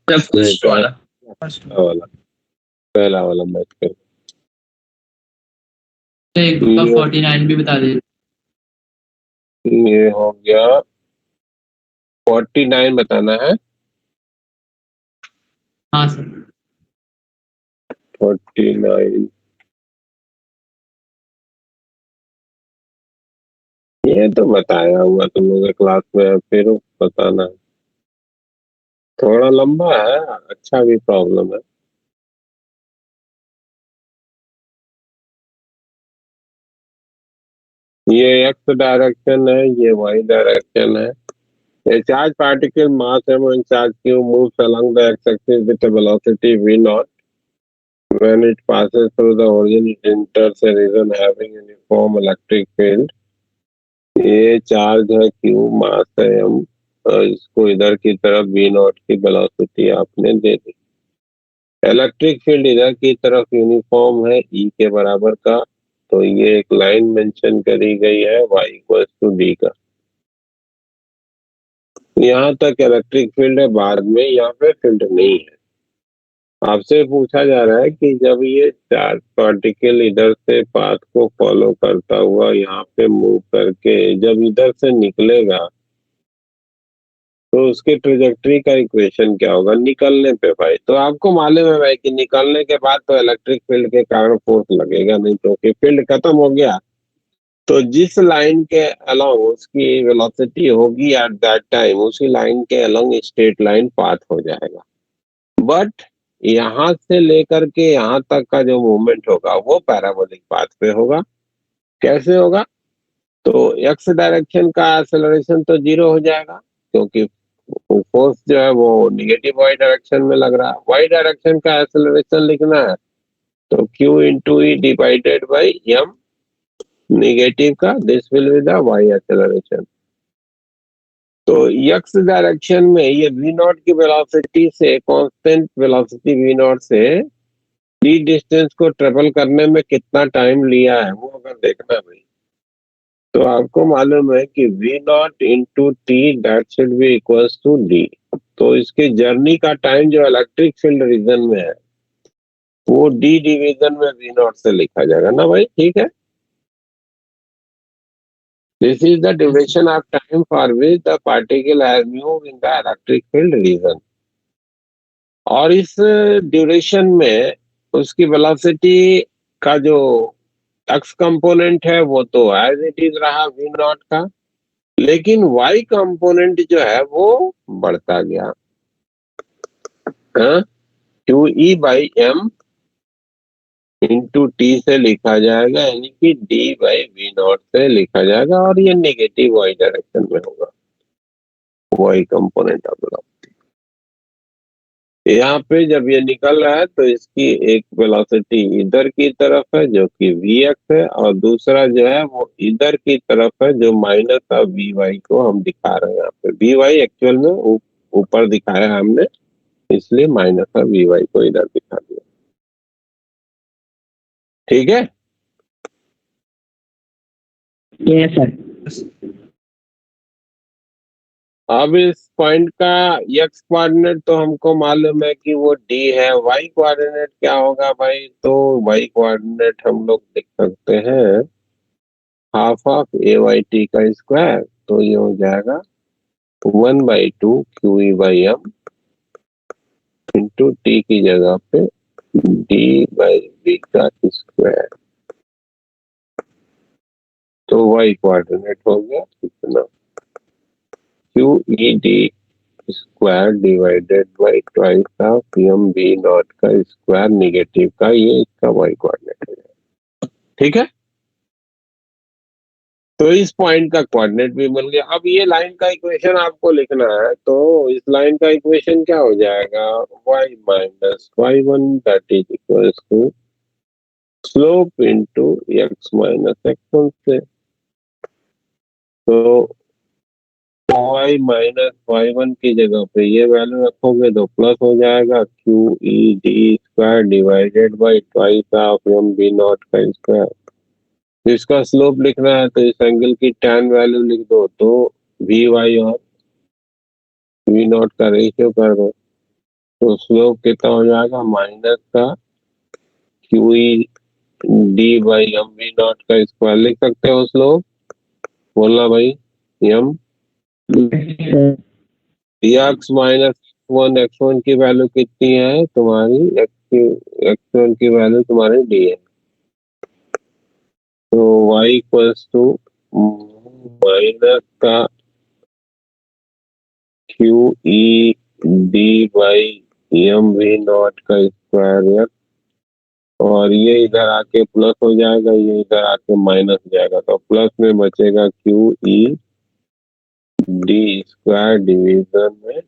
फर्स्ट वाला। वाला पहला वाला मैच कर। तो एक का 49 भी बता दे। ये हो गया 49 बताना है। हाँ सर। 49 ये तो बताया हुआ तुम लोगों के क्लास में, फिर बताना है। थोड़ा लंबा है, अच्छा भी प्रॉब्लम है। ये एक्स डायरेक्शन है, ये वाई डायरेक्शन है। A charged particle mass m and charge q moves along the x-axis with a velocity v naught. When it passes through the origin, it enters a region having uniform electric field. ये charge है q, मास है m, इसको इधर की तरफ v naught की velocity आपने दे दी। Electric field इधर की तरफ यूनिफॉर्म है E के बराबर का, तो ये एक लाइन मेंशन करी गई है y इक्वल्स टू d का। यहाँ तक इलेक्ट्रिक फील्ड है, बाद में यहाँ पे फील्ड नहीं है। आपसे पूछा जा रहा है कि जब ये चार्ज पार्टिकल इधर से पाथ को फॉलो करता हुआ यहाँ पे मूव करके जब इधर से निकलेगा तो उसके ट्रेजेक्टरी का इक्वेशन क्या होगा निकलने पे भाई। तो आपको मालूम है भाई कि निकलने के बाद तो इलेक्ट्रिक फील्ड के कारण फोर्स लगेगा नहीं, क्योंकि फील्ड खत्म हो गया। तो जिस लाइन के अलोंग उसकी वेलोसिटी होगी एट दैट टाइम, उसी लाइन के अलोंग स्ट्रेट लाइन पाथ हो जाएगा। बट यहां से लेकर के यहां तक का जो मूवमेंट होगा वो पैराबोलिक पाथ पे होगा। कैसे होगा? तो एक्स डायरेक्शन का एक्सेलरेशन तो 0 हो जाएगा, क्योंकि फोर्स जो है वो निगेटिव वाई डायरेक्शन में लग रहा है। वाई डायरेक्शन का एक्सेलरेशन लिखना है तो q into E divided by M negative का, this will be the Y acceleration. तो एक्स डायरेक्शन में ये v नॉट की वेलोसिटी से कांस्टेंट वेलोसिटी v नॉट से d डिस्टेंस को ट्रेवल करने में कितना टाइम लिया है वो अगर देखना भाई, तो आपको मालूम है कि v naught into t that should be equals to d। तो इसके जर्नी का टाइम जो इलेक्ट्रिक फील्ड रीजन में है वो d डिवीजन में v नॉट से लिखा जाएगा ना भाई। ठीक है, this is the duration of time for which the particle has moved in the electric field region। और इस ड्यूरेशन में उसकी वेलोसिटी का जो एक्स कंपोनेंट है वो तो एज इट इज रहा v नॉट का, लेकिन y कंपोनेंट जो है वो बढ़ता गया। Q e by m into t से लिखा जाएगा, यानी कि d बाई वी नॉट से लिखा जाएगा, और ये नेगेटिव y डायरेक्शन में होगा y कंपोनेंट ऑफ वेलोसिटी। यहाँ पे जब ये निकल रहा है तो इसकी एक वेलोसिटी इधर की तरफ है जो कि vx है, और दूसरा जो है वो इधर की तरफ है जो माइनस ऑफ vy को हम दिखा रहे हैं। यहाँ पे vy एक्चुअल में ऊपर दिखाया है हमने, इसलिए माइनस ऑफ vy को इधर दिखा दिया। ठीक है, Yes, sir. अब इस पॉइंट का x कोऑर्डिनेट तो हमको मालूम है कि वो d है। y कोऑर्डिनेट क्या होगा भाई? तो y कोऑर्डिनेट हम लोग लिख सकते हैं हाफ ऑफ a/t का स्क्वायर, तो ये हो जाएगा 1/2 QE/m इंटू t की जगह पे डी बाई बीटा स्क्वायर, तो y कोऑर्डिनेट हो गया इतना, q E D square divided by twice of M B naught का स्क्वायर निगेटिव का, ये इसका y कोऑर्डिनेट हो जाएगा। ठीक है, तो इस पॉइंट का कोऑर्डिनेट भी मिल गया। अब ये लाइन का इक्वेशन आपको लिखना है, तो इस लाइन का इक्वेशन क्या हो जाएगा, y minus y1 that is equals to slope into x minus x1 से, तो y माइनस y1 की जगह पे ये वैल्यू रखोगे तो प्लस हो जाएगा Q E D square divided by twice of M B naught का स्क्वायर। इसका स्लोप लिखना है तो इस एंगल की tan वैल्यू लिख दो, तो वी वाई और वी नॉट का रेशियो कर दो, तो स्लोप कितना हो जाएगा, माइनस का Q E D by M V naught का स्क्वायर लिख सकते हो स्लोप, बोलना भाई, M X minus X one की वैल्यू कितनी है तुम्हारी, एक्स वन की वैल्यू तुम्हारी डी है, तो y इक्वल्स टू माइनस का Q E D by M V naught का स्क्वायर एक्स, और ये इधर आके प्लस हो जाएगा, ये इधर आके माइनस हो जाएगा, तो प्लस में बचेगा Q E D square division में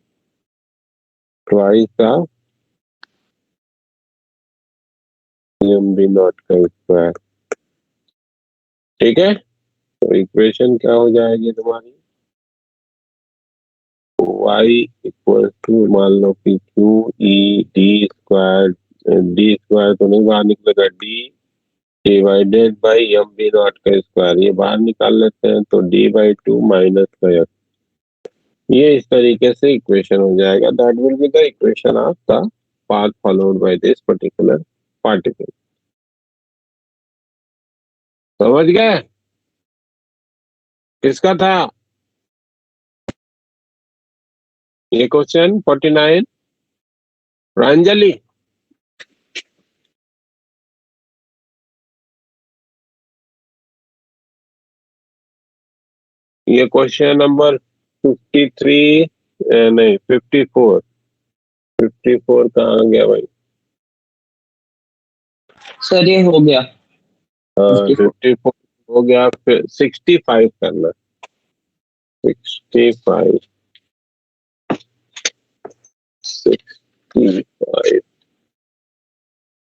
ट्वाइस का एम बी नॉट का स्क्वायर। ठीक है, तो इक्वेशन क्या हो जाएगी तुम्हारी, y इक्वल टू, मान लो कि क्यू ई डी स्क्वायर तो नहीं बाहर निकलेगा, D divided by M B naught का स्क्वायर, ये बाहर निकाल लेते हैं, तो डी बाई टू माइनस का एक्स, ये इस तरीके से इक्वेशन हो जाएगा। That will be the equation of the path followed by this particular particle. समझ गए, किसका था ये क्वेश्चन 49, प्रांजलि? ये क्वेश्चन नंबर 53 नहीं 54 कहाँ गया भाई, सर ये हो गया। 54 हो गया, फिर 65 करना, 65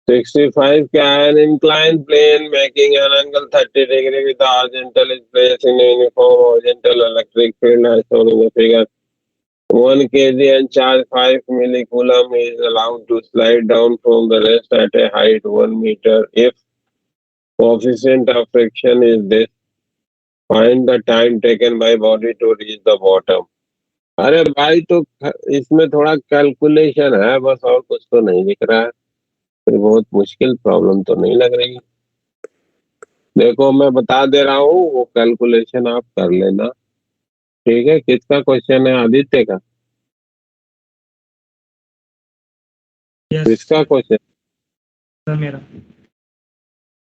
65 क्या है, an inclined plane making an angle 30 degree with the horizontal is placed in a uniform horizontal electric field as shown in the figure. 1 kg and charge 5 millicoulomb is allowed to slide down from the rest at a height 1 meter if coefficient of friction is this. Find the time taken by body to reach the bottom. अरे भाई, तो इसमें थोड़ा calculation है बस, और कुछ तो नहीं दिख रहा है, कोई बहुत मुश्किल प्रॉब्लम तो नहीं लग रही। देखो मैं बता दे रहा हूँ, वो कैलकुलेशन आप कर लेना। ठीक है, किसका क्वेश्चन है, आदित्य का? यस किसका क्वेश्चन? सर, मेरा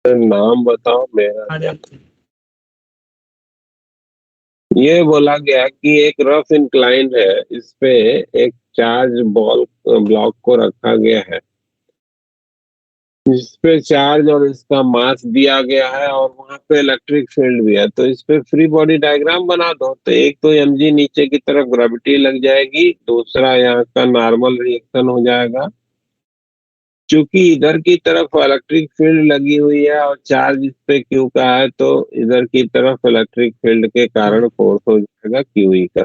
नाम बताओ मेरा। आदित्य। ये बोला गया कि एक रफ इंक्लाइन है, इस पे एक चार्ज बॉल ब्लॉक को रखा गया है, इस पे चार्ज और इसका मास दिया गया है, और वहां पे इलेक्ट्रिक फील्ड भी है, तो इस पे फ्री बॉडी डायग्राम बना दो। तो एक तो mg नीचे की तरफ ग्रेविटी लग जाएगी, दूसरा यहाँ का नॉर्मल रिएक्शन हो जाएगा, क्योंकि इधर की तरफ इलेक्ट्रिक फील्ड लगी हुई है और चार्ज इस पे क्यू का है, तो इधर की तरफ इलेक्ट्रिक फील्ड के कारण फोर्स हो जाएगा क्यू ई का।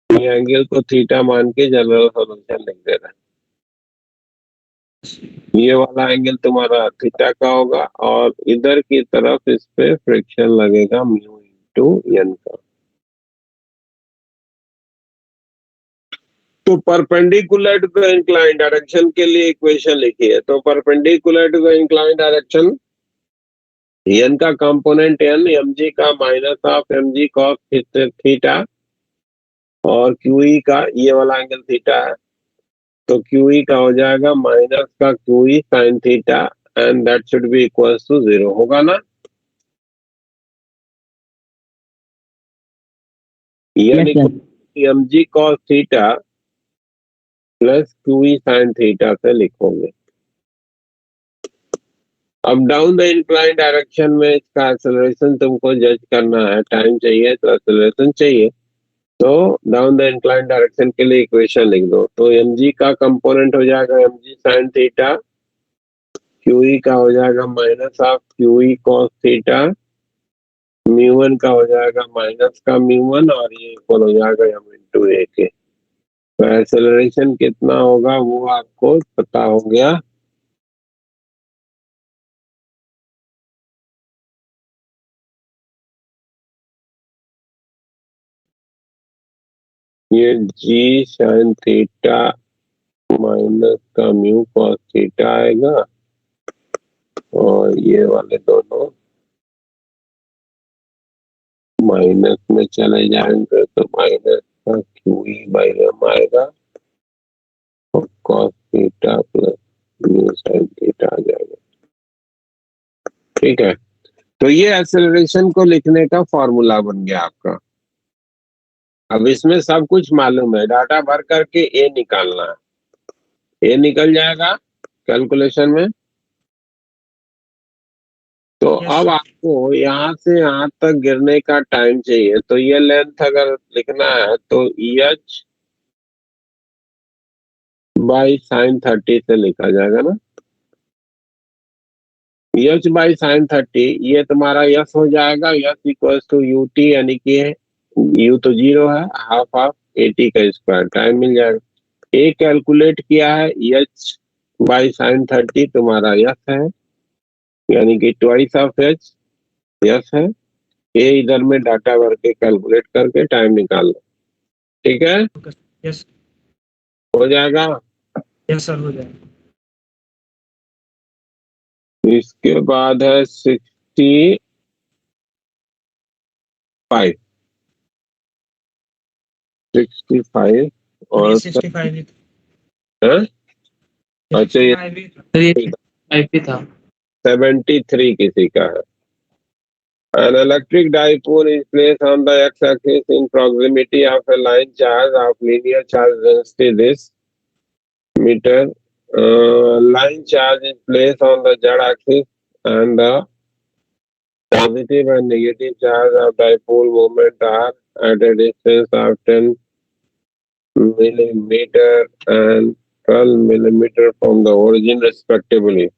ये एंगल को थीटा मान के जनरल सॉल्यूशन लिख दे रहा है। ये वाला एंगल तुम्हारा थीटा का होगा, और इधर की तरफ इस पे फ्रिक्शन लगेगा म्यू इंटू एन का। तो perpendicular to the incline direction के लिए इक्वेशन लिखिए। तो perpendicular to the incline direction, N का कंपोनेंट एन, एम जी का माइनस ऑफ एम जी कॉस थीटा, और क्यू ई का ये वाला एंगल थीटा है, तो QE का हो जाएगा माइनस का QE sin theta and that should be equal to 0 होगा ना। यानी mg cos theta plus QE sin theta से लिखोगे। अब डाउन द इंक्लाइन डायरेक्शन में इसका एक्सेलरेशन तुमको जज करना है, टाइम चाहिए तो एक्सेलरेशन चाहिए, तो डाउन द इंक्लाइन डायरेक्शन के लिए इक्वेशन लिख दो। तो mg का कंपोनेंट हो जाएगा mg sin थीटा, QE का हो जाएगा minus of QE cos theta, μ1 का हो जाएगा माइनस का μ1 और ये इक्वल हो जाएगा m इंटू ए के। तो एक्सेलरेशन कितना होगा वो आपको पता हो गया। ये g sin थीटा माइनस का म्यू cos थीटा आएगा और ये वाले दोनों माइनस में चले जाएंगे तो माइनस का QE बाई m आएगा और cos theta plus mu sin theta आ जाएगा। ठीक है, तो ये एक्सेलरेशन को लिखने का फॉर्मूला बन गया आपका। अब इसमें सब कुछ मालूम है, डाटा भर करके ए निकालना है, ए निकल जाएगा कैलकुलेशन में। तो Yes, अब sir. आपको यहाँ से यहाँ तक गिरने का टाइम चाहिए, तो ये लेंथ अगर लिखना है तो EH बाई साइन 30 से लिखा जाएगा ना। EH बाई साइन 30 ये तुम्हारा यस हो जाएगा, यस इक्वल टू UT, यानी कि U तो 0 है, हाफ ऑफ 80 का स्क्वायर, टाइम मिल जाएगा। ए कैलकुलेट किया है, EH बाई साइन 30 तुम्हारा यस है, यानी कि ट्वाइस ऑफ एच यस है। ये इधर में डाटा भर के कैलकुलेट करके टाइम निकाल लो। ठीक है, यस हो जाएगा। यस सर, हो जाएगा। इसके बाद है 65 65 और 65 ही हाँ? अच्छा ये 65 ही था। सर ये 5 भी था। 73 किसी का है। An electric dipole is placed on the x-axis in proximity of a line charge of linear charge density this meter. Line charge is placed on the z-axis and the positive and negative charge of dipole moment are at a distance of 10 millimeter and 12 millimeter from the origin respectively.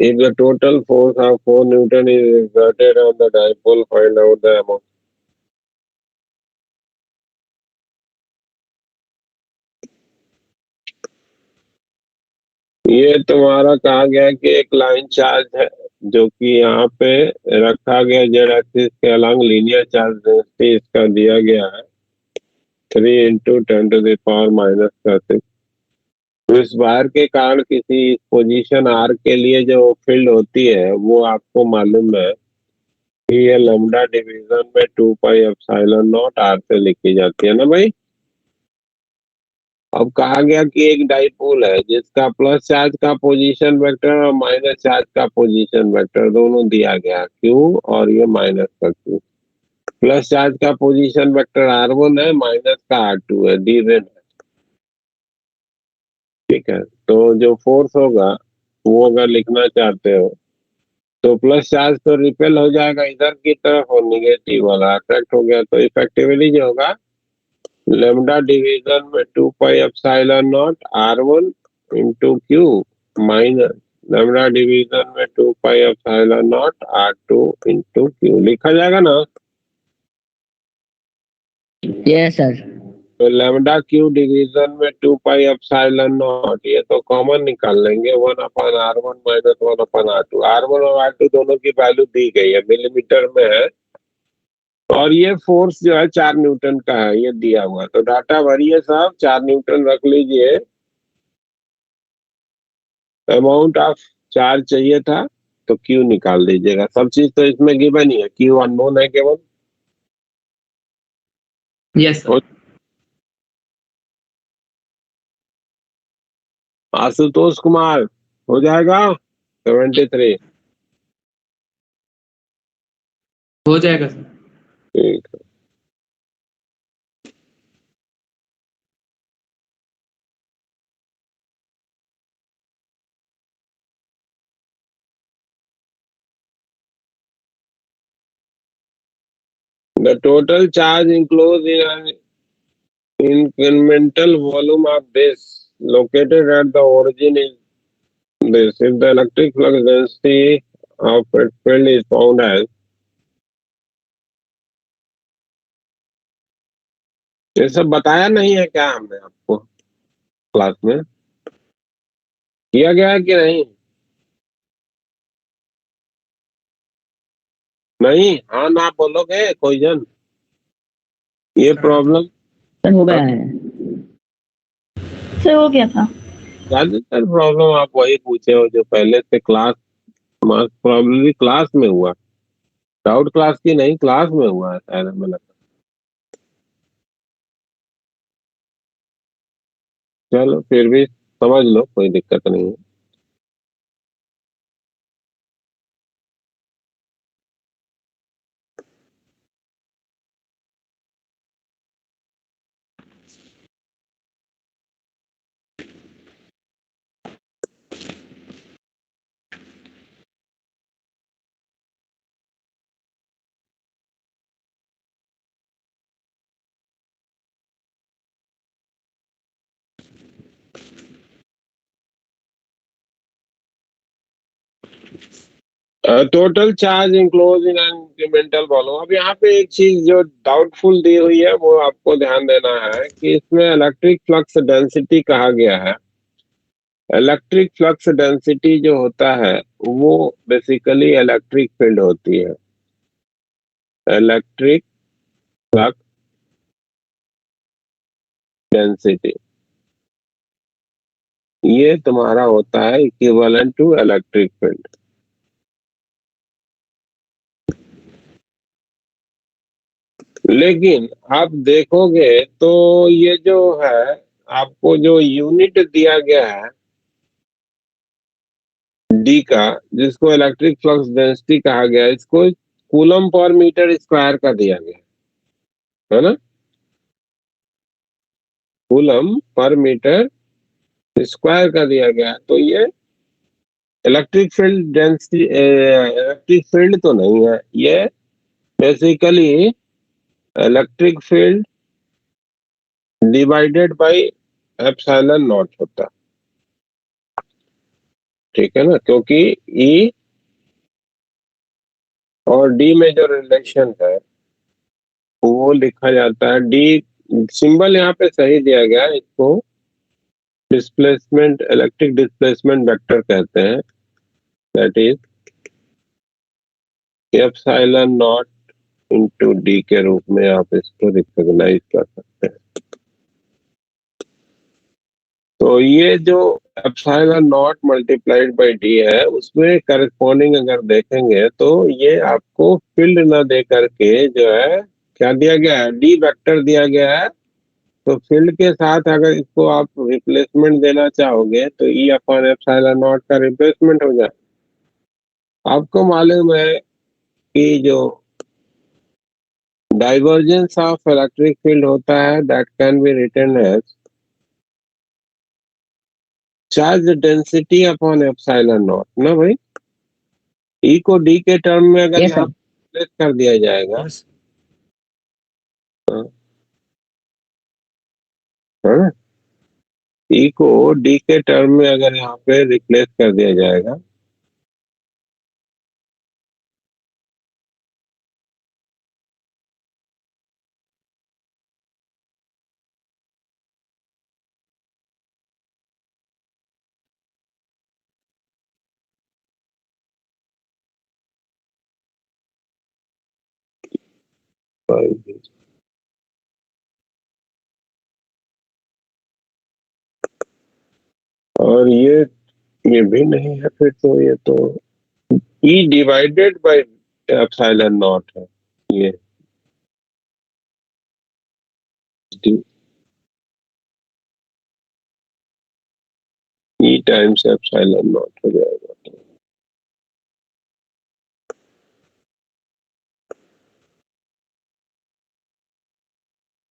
If the total force of 4 Newton is exerted on the dipole, find out the amount. ये तुम्हारा कहा गया कि एक line charge है जो कि यहाँ पे रखा गया जेड एक्सिस के अलॉन्ग, लीनियर चार्ज डेंसिटी इसका दिया गया है 3 × 10⁻⁻⁶। तो इस वायर के कारण किसी पोजीशन आर के लिए जो फील्ड होती है वो आपको मालूम है कि ये लैम्डा डिवीजन में 2πε0 आर से लिखी जाती है ना भाई। अब कहा गया कि एक डाइपोल है जिसका प्लस चार्ज का पोजीशन वेक्टर और माइनस चार्ज का पोजीशन वेक्टर दोनों दिया गया, Q और ये माइनस का Q। प्लस चार्ज का पोजीशन वेक्टर R1 है, माइनस का R2 है, डी रेड है। ठीक है, तो जो फोर्स होगा वो अगर लिखना चाहते हो तो प्लस चार्ज तो रिपेल हो जाएगा इधर की तरफ और निगेटिव वाला अट्रैक्ट हो गया, तो इफेक्टिवली जो होगा लैम्डा डिवीजन में 2πε0 R1 into Q minus lambda division में 2πε0 R2 इंटू Q लिखा जाएगा ना। Yes sir. तो लैम्डा Q डिवीजन में 2πε0 ये तो कॉमन निकाल लेंगे, 1/R1 माइनस 1/R2। R1 और R2 दोनों की वैल्यू दी गई है, मिलीमीटर में है, और ये फोर्स जो है 4 न्यूटन का है, ये दिया हुआ। तो डाटा भरिए साहब, 4 न्यूटन रख लीजिए। अमाउंट ऑफ चार्ज चाहिए था तो Q निकाल दीजिएगा। सब चीज तो इसमें गिवन ही है, Q अननोन है केवल। Yes sir. आशुतोष कुमार हो जाएगा 73। हो जाएगा सर। ठीक है। The total charge enclosed in an incremental volume of base located at the origin is this. If the electric flux density of a field is found as, ये सब बताया नहीं है क्या हमने आपको क्लास में? किया गया है कि नहीं? नहीं, हाँ ना बोलोगे कोई जन? ये प्रॉब्लम सर हो गया है। सर हो गया था। ज्यादातर प्रॉब्लम आप वही पूछे हो जो पहले से क्लास प्रॉब्लम क्लास में हुआ, डाउट क्लास की नहीं, क्लास में हुआ है शायद हमें लगता है। चलो फिर भी समझ लो, कोई दिक्कत नहीं है। Total charge enclose in an incremental volume. अब यहाँ पे एक चीज जो डाउटफुल दी हुई है वो आपको ध्यान देना है कि इसमें इलेक्ट्रिक फ्लक्स डेंसिटी कहा गया है। इलेक्ट्रिक फ्लक्स डेंसिटी जो होता है वो बेसिकली इलेक्ट्रिक फील्ड होती है। इलेक्ट्रिक फ्लक्स डेंसिटी ये तुम्हारा होता है इक्विवेलेंट टू इलेक्ट्रिक फील्ड। लेकिन आप देखोगे तो ये जो है आपको जो यूनिट दिया गया है डी का, जिसको इलेक्ट्रिक फ्लक्स डेंसिटी कहा गया है, इसको कूलम पर मीटर स्क्वायर का दिया गया है ना, कूलम पर मीटर स्क्वायर का दिया गया है। तो ये electric field density, electric field तो नहीं है, ये basically electric field divided by epsilon not होता है। ठीक है ना, क्योंकि ई और डी में जो रिलेशन है वो लिखा जाता है, डी सिंबल यहाँ पे सही दिया गया है, इसको डिस्प्लेसमेंट, इलेक्ट्रिक डिस्प्लेसमेंट वेक्टर कहते हैं। That is epsilon naught into D के रूप में आप इसको रिकॉग्नाइज कर सकते हैं। तो ये जो epsilon not multiplied by D है उसमें करस्पॉन्डिंग अगर देखेंगे तो ये आपको फील्ड ना दे करके जो है क्या दिया गया है, डी वेक्टर दिया गया है। तो फील्ड के साथ अगर इसको आप रिप्लेसमेंट देना चाहोगे तो ई अपॉन एप्सिलॉन नॉट का रिप्लेसमेंट हो जाए। आपको मालूम है कि जो डाइवर्जेंस ऑफ इलेक्ट्रिक फील्ड होता है that can be written as charge density upon epsilon naught ना भाई। ई को डी के टर्म में अगर यहाँ रिप्लेस कर दिया जाएगा, हाँ, ई को डी के टर्म में अगर यहाँ पे रिप्लेस कर दिया जाएगा और ये भी नहीं है, फिर तो ये तो E divided by epsilon not है ये। ई टाइम्स एप्सिलॉन नॉट हो जाएगा।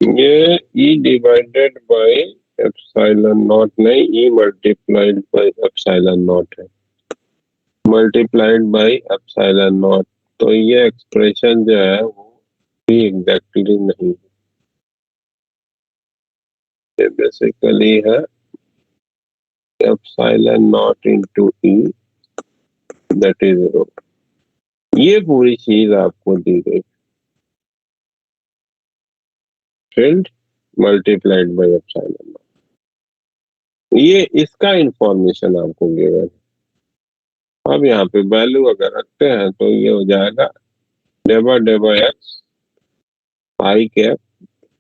ये E divided by epsilon not नहीं, ई मल्टीप्लाइड बाय एप्सिलॉन नॉट है, मल्टीप्लाइड बाय एप्सिलॉन नॉट। तो ये एक्सप्रेशन जो है वो भी एग्जैक्टली नहीं है, ये बेसिकली है epsilon naught into E that is rho. ये पूरी चीज आपको दी गई, field multiplied by epsilon naught, ये इसका इंफॉर्मेशन आपको गिवन है। अब यहाँ पे वैल्यू अगर रखते हैं तो ये हो जाएगा डेबा डेबा एक्स आई कैप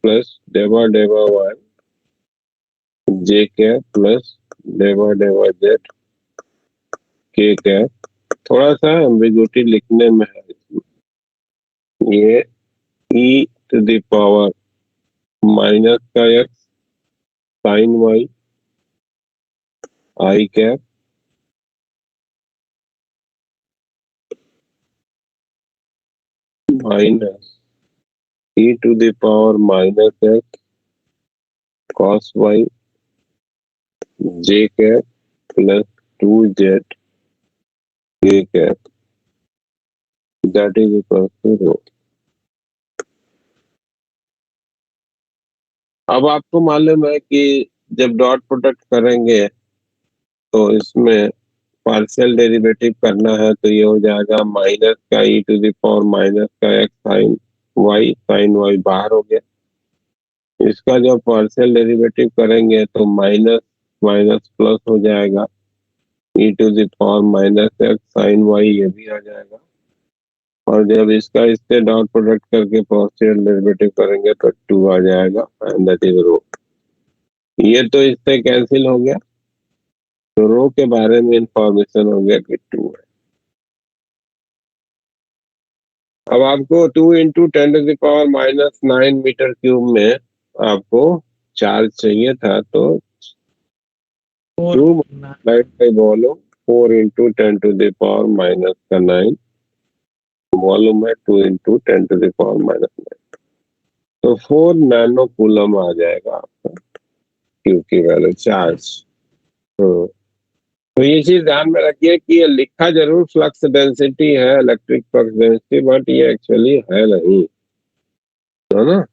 प्लस डेबा डेबा वाई जे कैप प्लस डेबा डेबा जेड के कैप। थोड़ा सा एम्बिग्युइटी लिखने में है इसमें, ये E to the power minus का X sine Y I cap minus E to the power minus X cos Y J cap plus 2z K cap that is equal to rho. अब आपको मालूम है कि जब डॉट प्रोडक्ट करेंगे तो इसमें पार्शियल डेरिवेटिव करना है, तो ये हो जाएगा माइनस का ई टू द पावर माइनस का एक्स साइन वाई बाहर हो गया। इसका जब पार्शियल डेरिवेटिव करेंगे तो माइनस माइनस प्लस हो जाएगा, E to the power minus X sine Y ये भी आ जाएगा, और जब इसका इससे डॉट प्रोडक्ट करके पार्शियल डेरिवेटिव करेंगे तो 2 आ जाएगा एंड दैट इज रो। ये तो इससे कैंसिल हो गया, तो रो के बारे में इंफॉर्मेशन हो गया कि 2 है। अब आपको 2 इंटू 10⁻⁻⁹ मीटर क्यूब में आपको चार्ज चाहिए था, तो 2 multiplied by volume 4 into 10⁻⁹ volume है 2 इंटू 10⁻⁹, तो 4 नैनो कूलम आ जाएगा आपका क्यू की वैल्यू चार्ज। तो ये चीज ध्यान में रखिए कि ये लिखा जरूर फ्लक्स डेंसिटी है, इलेक्ट्रिक फ्लक्स डेंसिटी, बट ये एक्चुअली है नहीं, है ना।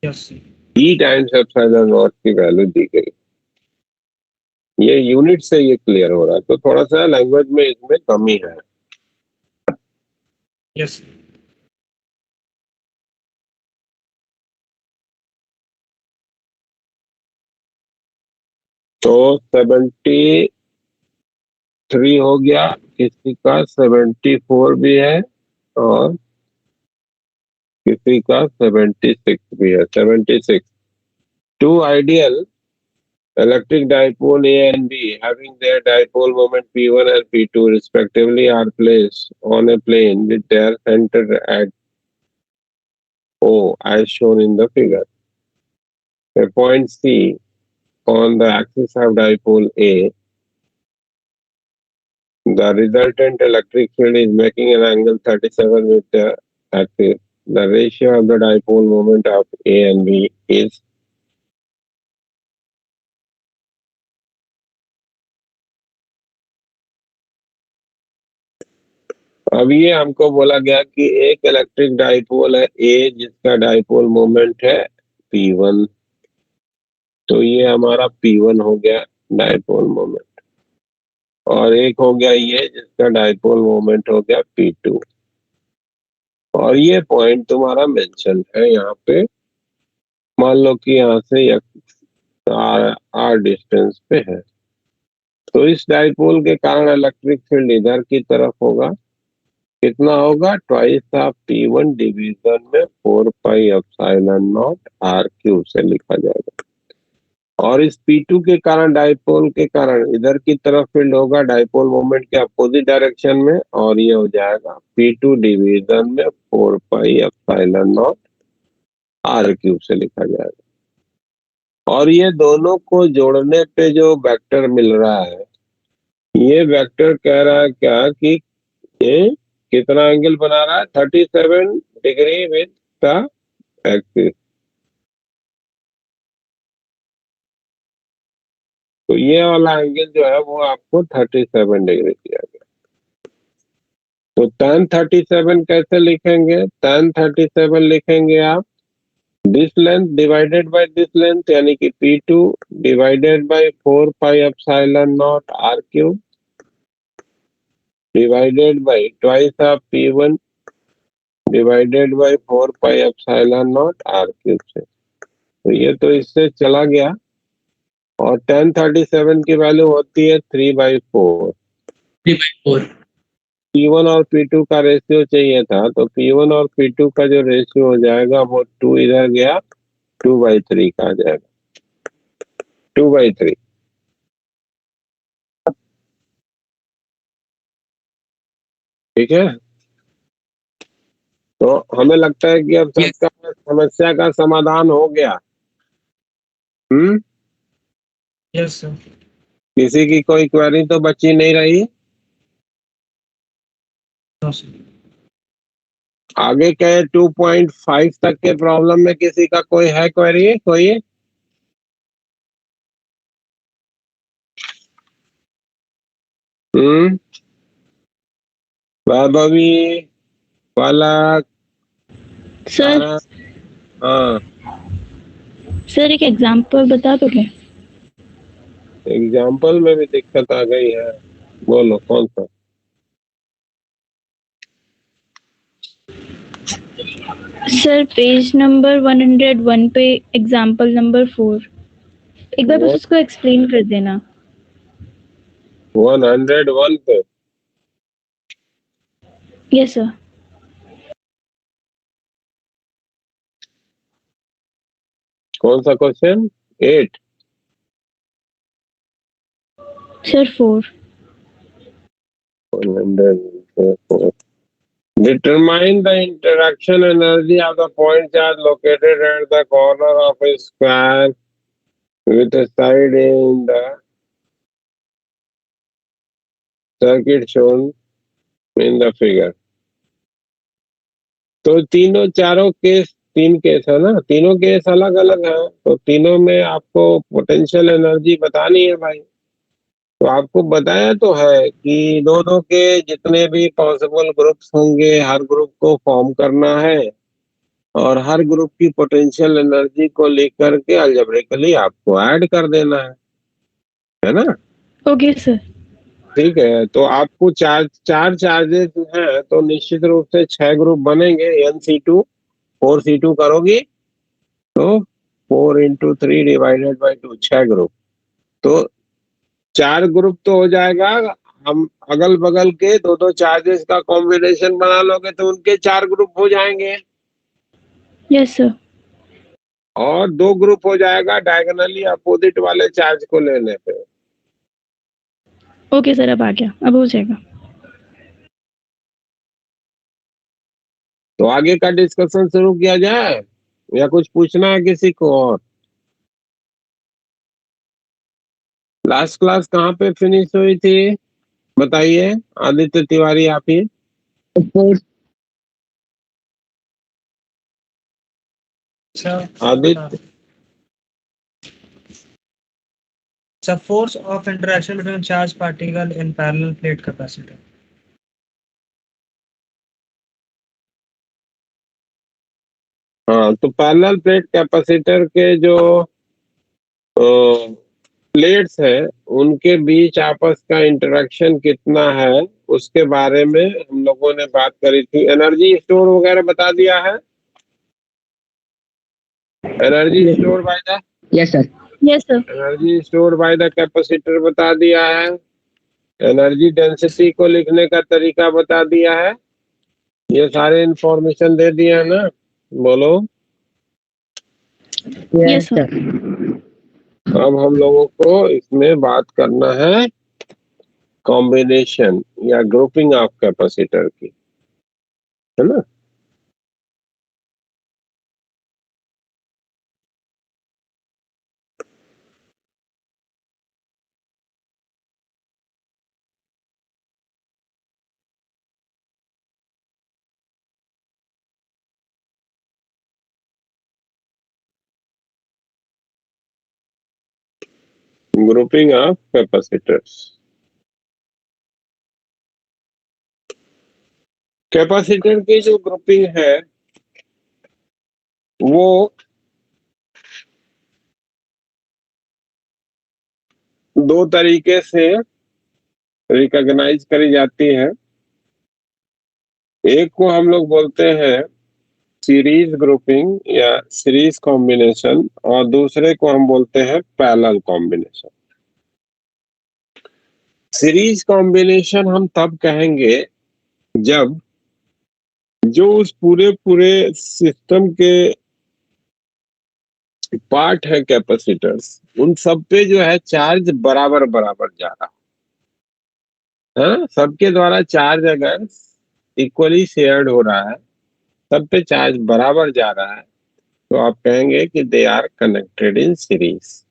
Yes E times epsilon not की वैल्यू दी गई, ये यूनिट से ये क्लियर हो रहा है, तो थोड़ा सा लैंग्वेज में इसमें कमी है। यस तो 73 हो गया, किसी का 74 भी है और किसी का 76 भी है। 76 to ideal electric dipole A and B having their dipole moment P1 and P2 respectively are placed on a plane with their center at O as shown in the figure. A point C on the axis of dipole A, the resultant electric field is making an angle 37 with the axis. The ratio of the dipole moment of A and B is अब ये हमको बोला गया कि एक electric dipole है ए जिसका dipole moment है P1, तो ये हमारा P1 हो गया डाइपोल मोमेंट, और एक हो गया ये जिसका डाइपोल मोमेंट हो गया P2, और ये पॉइंट तुम्हारा मेंशन है यहाँ पे। मान लो कि यहाँ से आर डिस्टेंस पे है, तो इस डाइपोल के कारण इलेक्ट्रिक फील्ड इधर की तरफ होगा, कितना होगा, ट्वाइस ऑफ P1 डिवीजन में 4 pi epsilon naught are cube से लिखा जाएगा, और इस P2 के कारण डाइपोल के कारण इधर की तरफ फील्ड होगा डाइपोल मोमेंट के अपोजिट डायरेक्शन में, और ये हो जाएगा P2 डिवीजन में 4 pi epsilon naught are cube से लिखा जाएगा। और ये दोनों को जोड़ने पे जो वेक्टर मिल रहा है, ये वेक्टर कह रहा है क्या कि ये कितना एंगल बना रहा है, 37 डिग्री विद द एक्सिस। तो ये वाला एंगल जो है वो आपको 37 डिग्री दिया गया। तो tan 37 कैसे लिखेंगे? tan 37 लिखेंगे आप this length divided by this length, यानी कि P2 divided by 4 pi epsilon not r cube divided by twice of P1 divided by 4 pi epsilon not r cube से। तो ये तो इससे चला गया, और tan 37 की वैल्यू होती है 3/4। 3/4। P1 और P2 का रेशियो चाहिए था, तो P1 और P2 का जो रेशियो हो जाएगा वो 2 इधर गया, 2/3 का आ जाएगा, 2/3। ठीक है, तो हमें लगता है कि अब सबका समस्या का समाधान हो गया। Yes sir. किसी की कोई क्वेरी तो बची नहीं रही। No sir. आगे के 2.5 तक के प्रॉब्लम में किसी का कोई है क्वेरी? कोई? वैभवी, पलक, सर हाँ, सर एक एग्जांपल बता दोगे? एग्जाम्पल में भी दिक्कत आ गई है, बोलो कौन सा? सर पेज नंबर 101 पे एग्जांपल नंबर 4, एक बार बस उसको एक्सप्लेन कर देना। 101 पे? Yes sir. कौन सा question? 8? Sir 4। 104. Determine the interaction energy of the point charge located at the corner of a square with a side in the circuit shown in the figure. तो तीनों चारों केस, 3 केस है ना, तीनों case अलग अलग है, तो तीनों में आपको पोटेंशियल एनर्जी बतानी है भाई। तो आपको बताया तो है कि दोनों के जितने भी पॉसिबल ग्रुप्स होंगे, हर ग्रुप को फॉर्म करना है और हर ग्रुप की पोटेंशियल एनर्जी को लेकर के अलजेब्रिकली आपको ऐड कर देना है ना? Okay sir. ठीक है, तो आपको चार चार्जेस हैं, तो निश्चित रूप से 6 ग्रुप बनेंगे, Nc2 4c2 करोगी तो 4 × 3 डिवाइडेड बाई 2, 6 ग्रुप। तो 4 ग्रुप तो हो जाएगा, हम अगल बगल के दो चार्जेस का कॉम्बिनेशन बना लोगे तो उनके 4 ग्रुप हो जाएंगे, यस सर। और 2 ग्रुप हो जाएगा डायगोनली अपोजिट वाले चार्ज को लेने पे। ओके सर, अब आ गया, अब हो जाएगा। तो आगे का डिस्कशन शुरू किया जाए या कुछ पूछना है किसी को? और लास्ट क्लास कहाँ पे फिनिश हुई थी बताइए, आदित्य तिवारी आप ही। Aditya, So force of interaction between charged particle in parallel plate capacitor. हाँ, तो पैरेलल प्लेट कैपेसिटर के जो प्लेट्स है उनके बीच आपस का इंटरेक्शन कितना है उसके बारे में हम लोगों ने बात करी थी। एनर्जी स्टोर वगैरह बता दिया है, energy store by the, yes sir. Yes sir. Energy store by the capacitor बता दिया है, एनर्जी डेंसिटी को लिखने का तरीका बता दिया है, ये सारे इंफॉर्मेशन दे दिए है ना? बोलो। Yes sir. अब हम लोगों को इसमें बात करना है कॉम्बिनेशन या ग्रुपिंग ऑफ कैपेसिटर की, है ना? grouping of capacitors. कैपेसिटर की जो ग्रुपिंग है वो दो तरीके से रिकॉग्नाइज करी जाती है। एक को हम लोग बोलते हैं सीरीज ग्रुपिंग या सीरीज कॉम्बिनेशन, और दूसरे को हम बोलते हैं पैरेलल कॉम्बिनेशन। सीरीज कॉम्बिनेशन हम तब कहेंगे जब जो उस पूरे पूरे सिस्टम के पार्ट है कैपेसिटर्स, उन सब पे जो है चार्ज बराबर बराबर जा रहा है। सबके द्वारा चार्ज अगर इक्वली शेयर्ड हो रहा है, सब पे चार्ज बराबर जा रहा है, तो आप कहेंगे कि they are connected in series.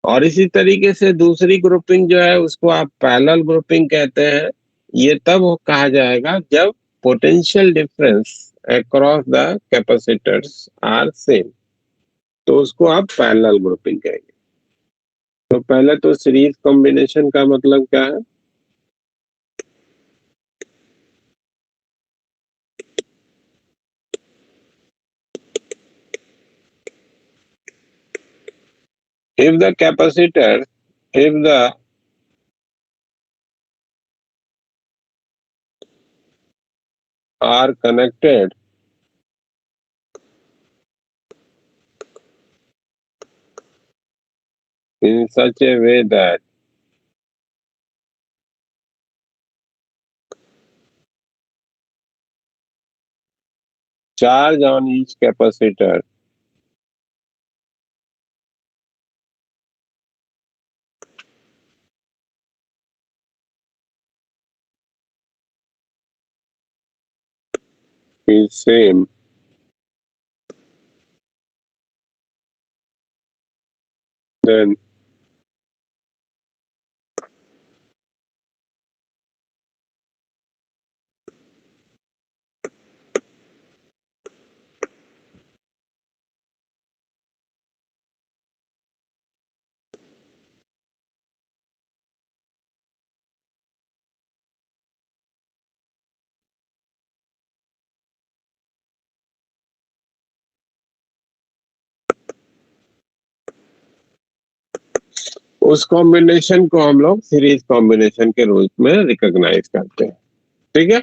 और इसी तरीके से दूसरी ग्रुपिंग जो है उसको आप पैरेलल ग्रुपिंग कहते हैं। ये तब कहा जाएगा जब potential difference across the capacitors are same, तो उसको आप पैरेलल ग्रुपिंग कहेंगे। तो पहले तो सीरीज कॉम्बिनेशन का मतलब क्या है? if the capacitor if the are connected in such a way that charge on each capacitor is same, then उस कॉम्बिनेशन को हम लोग सीरीज कॉम्बिनेशन के रूप में रिकॉग्नाइज करते हैं। ठीक है,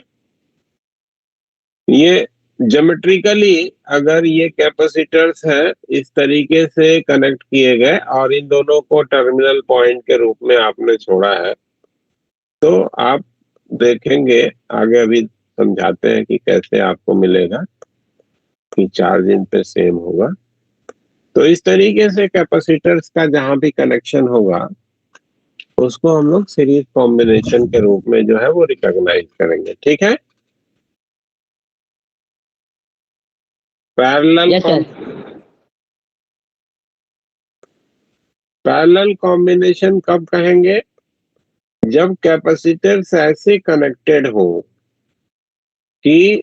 ये ज्योमेट्रिकली अगर ये कैपेसिटर्स हैं इस तरीके से कनेक्ट किए गए और इन दोनों को टर्मिनल पॉइंट के रूप में आपने छोड़ा है, तो आप देखेंगे आगे, अभी समझाते हैं कि कैसे आपको मिलेगा कि चार्ज इन पे सेम होगा। तो इस तरीके से कैपेसिटर्स का जहां भी कनेक्शन होगा उसको हम लोग सीरीज कॉम्बिनेशन के रूप में जो है वो रिकॉग्नाइज करेंगे। ठीक है, parallel Yes, sir. Parallel combination कब कहेंगे? जब कैपेसिटर्स ऐसे कनेक्टेड हो कि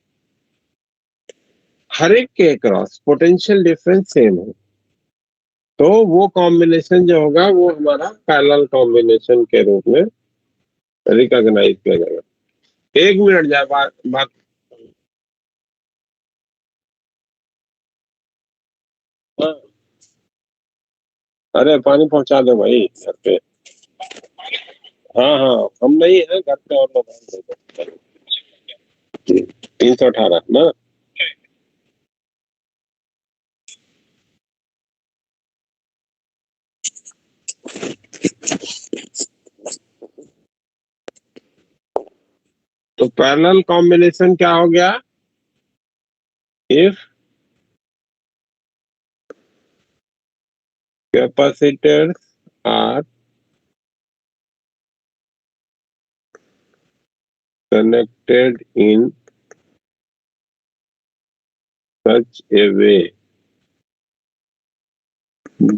हर एक के अक्रॉस पोटेंशियल डिफरेंस सेम हो, तो वो कॉम्बिनेशन जो होगा वो हमारा पैरेलल कॉम्बिनेशन के रूप में रिकॉग्नाइज किया जाएगा। एक मिनट जाए बात हाँ। अरे पानी पहुंचा दो भाई घर पे। हाँ हाँ, हम नहीं है घर पे, और लोग 318 ना। तो पैरेलल कॉम्बिनेशन क्या हो गया? If capacitors are connected in such a way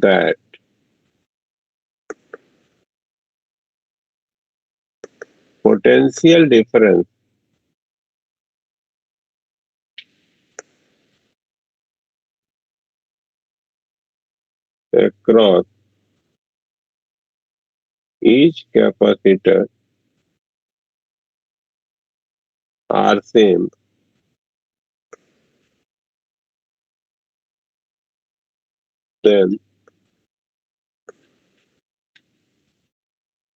that potential difference across each capacitor are same, then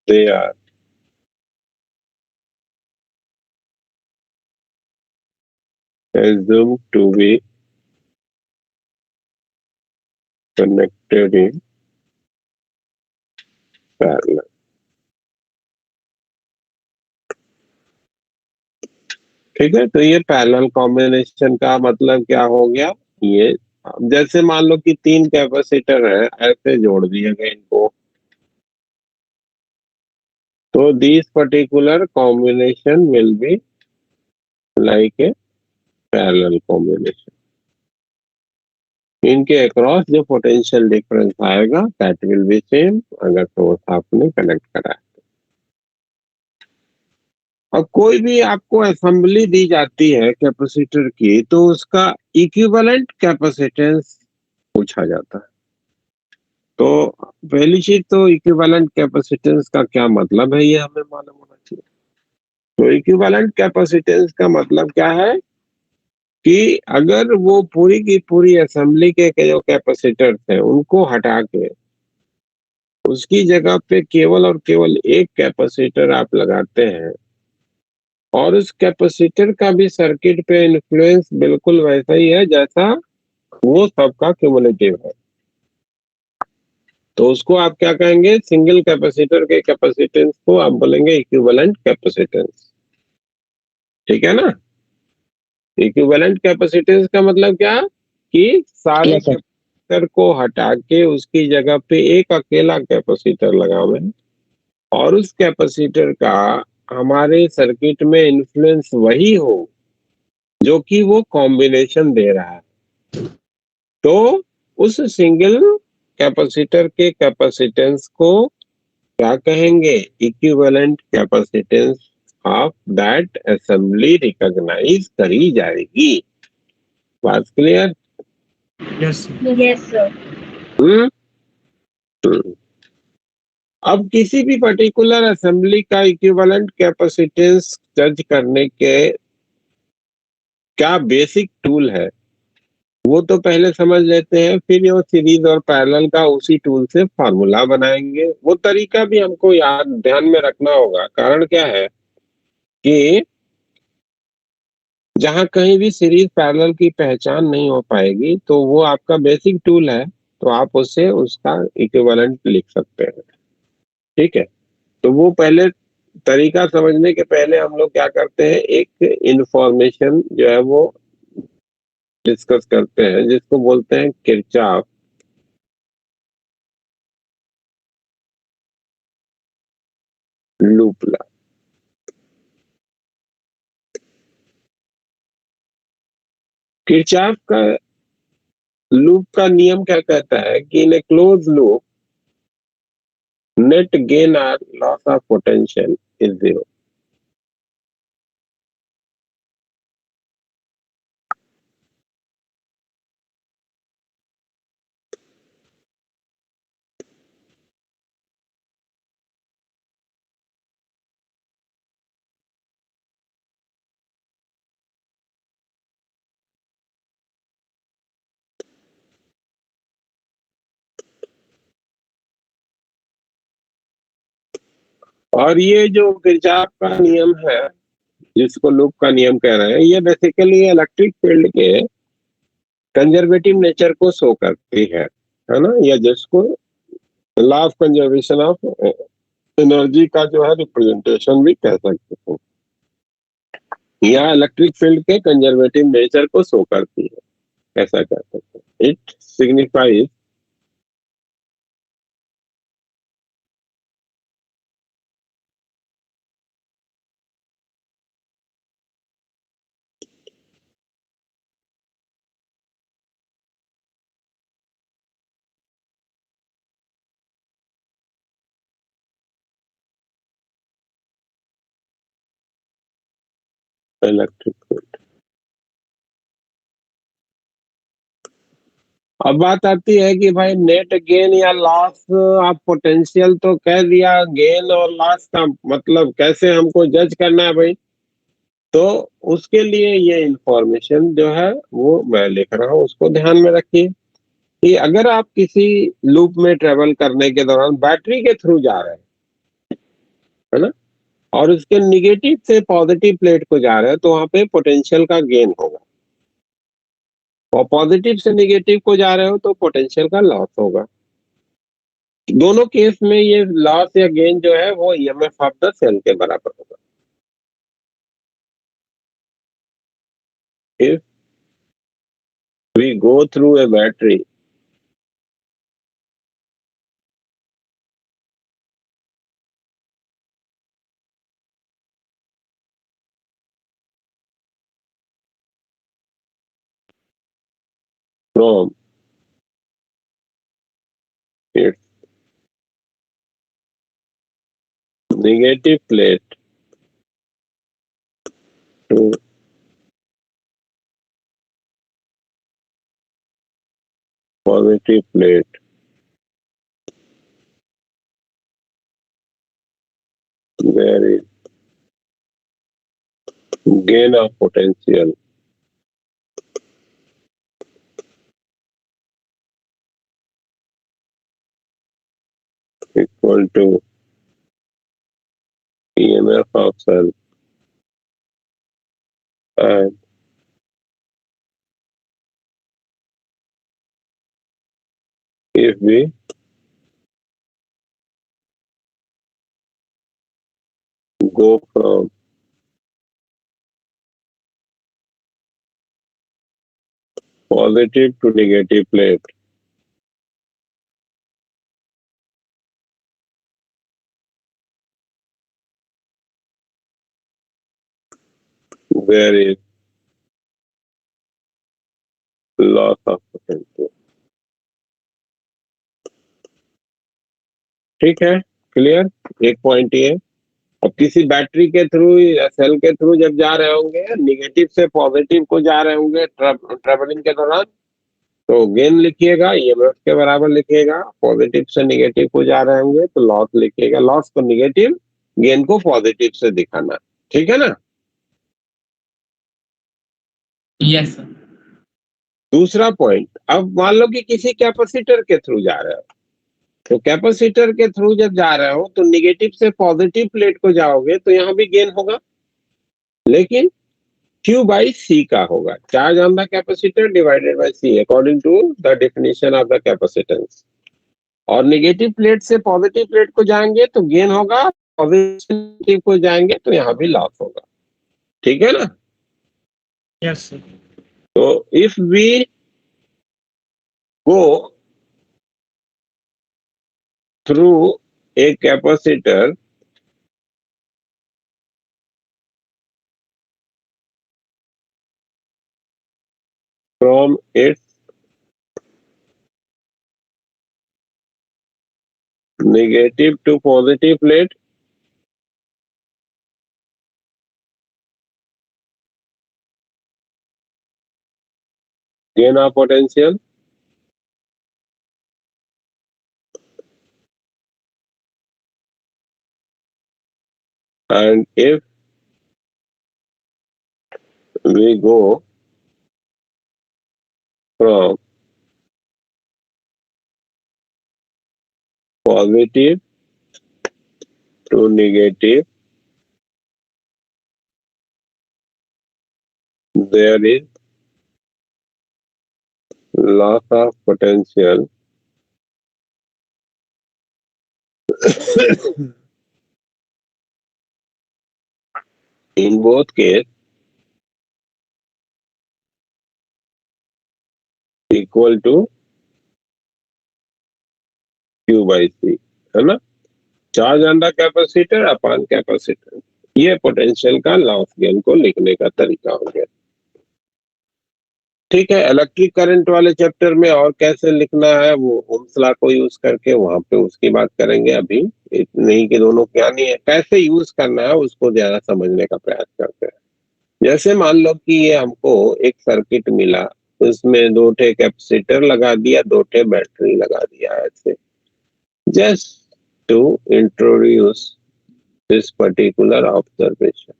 they are assumed to be connected in parallel. ठीक है, तो ये पैरेलल कॉम्बिनेशन का मतलब क्या हो गया? ये जैसे मान लो कि 3 कैपेसिटर है, ऐसे जोड़ दिए गए इनको, तो this particular combination will be like a parallel combination. इनके अक्रॉस जो पोटेंशियल डिफरेंस आएगा दैट विल बी सेम अगर सोर्स आपने कनेक्ट करा है. अब कोई भी आपको असेंबली दी जाती है कैपेसिटर की, तो उसका इक्विवेलेंट कैपेसिटेंस पूछा जाता है. तो पहली चीज तो इक्विवेलेंट कैपेसिटेंस का क्या मतलब है, ये हमें मालूम होना चाहिए. तो इक्विवेलेंट कैपेसिटेंस का मतलब क्या है कि अगर वो पूरी की पूरी असेंबली के जो कैपेसिटर थे उनको हटा के उसकी जगह पे केवल और केवल एक कैपेसिटर आप लगाते हैं, और उस कैपेसिटर का भी सर्किट पे इन्फ्लुएंस बिल्कुल वैसा ही है जैसा वो सबका क्यूमुलेटिव है, तो उसको आप क्या कहेंगे? सिंगल कैपेसिटर के कैपेसिटेंस को आप बोलेंगे इक्विवेलेंट कैपेसिटेंस. ठीक है ना? इक्विवेलेंट कैपेसिटेंस का मतलब क्या कि सारे Yes, sir. कैपेसिटर को हटा के उसकी जगह पे एक अकेला कैपेसिटर लगावे और उस कैपेसिटर का हमारे सर्किट में इन्फ्लुएंस वही हो जो कि वो कॉम्बिनेशन दे रहा है. तो उस सिंगल कैपेसिटर के कैपेसिटेंस को क्या कहेंगे? Equivalent capacitance of that assembly recognise करी जाएगी. बात clear? Yes Yes, sir. Hmm. अब किसी भी पर्टिकुलर असेंबली का इक्विवेलेंट कैपेसिटेंस जज करने के क्या बेसिक टूल है वो तो पहले समझ लेते हैं, फिर वो सीरीज और पैरेलल का उसी टूल से फार्मूला बनाएंगे. वो तरीका भी हमको याद ध्यान में रखना होगा. कारण क्या है कि जहां कहीं भी सीरीज पैरेलल की पहचान नहीं हो पाएगी तो वो आपका बेसिक टूल है, तो आप उससे उसका इक्विवेलेंट लिख सकते हैं. ठीक है, तो वो पहले तरीका समझने के पहले हम लोग क्या करते हैं, एक इंफॉर्मेशन जो है वो डिस्कस करते हैं जिसको बोलते हैं किरचॉफ लूप लॉ. किरचॉफ का लूप का नियम क्या कहता है कि इन ए क्लोज लूप नेट गेन और loss of potential is zero. और ये जो किरचॉफ का नियम है जिसको लूप का नियम कह रहे हैं, ये बेसिकली इलेक्ट्रिक फील्ड के कंजर्वेटिव नेचर को शो करती है ना, या जिसको law of conservation of energy का जो है रिप्रेजेंटेशन भी कह सकते हैं. या इलेक्ट्रिक फील्ड के कंजर्वेटिव नेचर को शो करती है, ऐसा कह सकते हैं. It signifies electric field. अब बात आती है कि भाई नेट गेन या लॉस, आप पोटेंशियल तो कह दिया, गेन और लॉस का मतलब कैसे हमको जज करना है भाई? तो उसके लिए ये इंफॉर्मेशन जो है वो मैं लिख रहा हूँ, उसको ध्यान में रखिए कि अगर आप किसी लूप में ट्रेवल करने के दौरान बैटरी के थ्रू जा रहे हैं, है ना, और उसके निगेटिव से पॉजिटिव प्लेट को जा रहे हैं, तो वहां पे पोटेंशियल का गेन होगा, और पॉजिटिव से निगेटिव को जा रहे हो तो पोटेंशियल का लॉस होगा। दोनों केस में ये लॉस या गेन जो है वो ईएमएफ ऑफ द सेल के बराबर होगा। If we go through a battery from its negative plate to positive plate, there is gain of potential equal to EMF of cell, and if we go from positive to negative plate, there is loss of potential. ठीक है, clear? एक point ये। अब किसी battery के through या cell के through जब जा रहे होंगे, निगेटिव से पॉजिटिव को जा रहे होंगे ट्रेवलिंग के दौरान, तो गेन लिखिएगा, ईएमएफ के बराबर लिखिएगा। पॉजिटिव से निगेटिव को जा रहे होंगे तो लॉस लिखिएगा, लॉस को निगेटिव, गेन को पॉजिटिव से दिखाना। ठीक है ना? Yes sir. दूसरा पॉइंट, अब मान लो कि किसी कैपेसिटर के थ्रू जा रहे हो, तो कैपेसिटर के थ्रू जब जा रहे हो तो निगेटिव से पॉजिटिव प्लेट को जाओगे तो यहाँ भी गेन होगा, लेकिन Q by C का होगा, charge on the capacitor divided by C according to the definition of the capacitance. और निगेटिव प्लेट से पॉजिटिव प्लेट को जाएंगे तो गेन होगा, पॉजिटिव को जाएंगे तो यहाँ भी लॉस होगा। ठीक है ना? Yes sir. तो if we go through a capacitor from its negative to positive plate, gain of potential, and if we go from positive to negative, there is loss of potential in both case equal to Q by C, है ना? Charge on the capacitor upon capacitor, ये potential का loss gain को लिखने का तरीका हो गया। ठीक है, इलेक्ट्रिक करंट वाले चैप्टर में और कैसे लिखना है वो ओम्स लॉ को यूज करके वहां पे उसकी बात करेंगे। अभी नहीं कि दोनों क्या नहीं है, कैसे यूज करना है उसको ज्यादा समझने का प्रयास करते हैं। जैसे मान लो कि ये हमको एक सर्किट मिला, उसमें 2 ठे कैपेसिटर लगा दिया, 2 ठे बैटरी लगा दिया, ऐसे just to introduce this particular observation.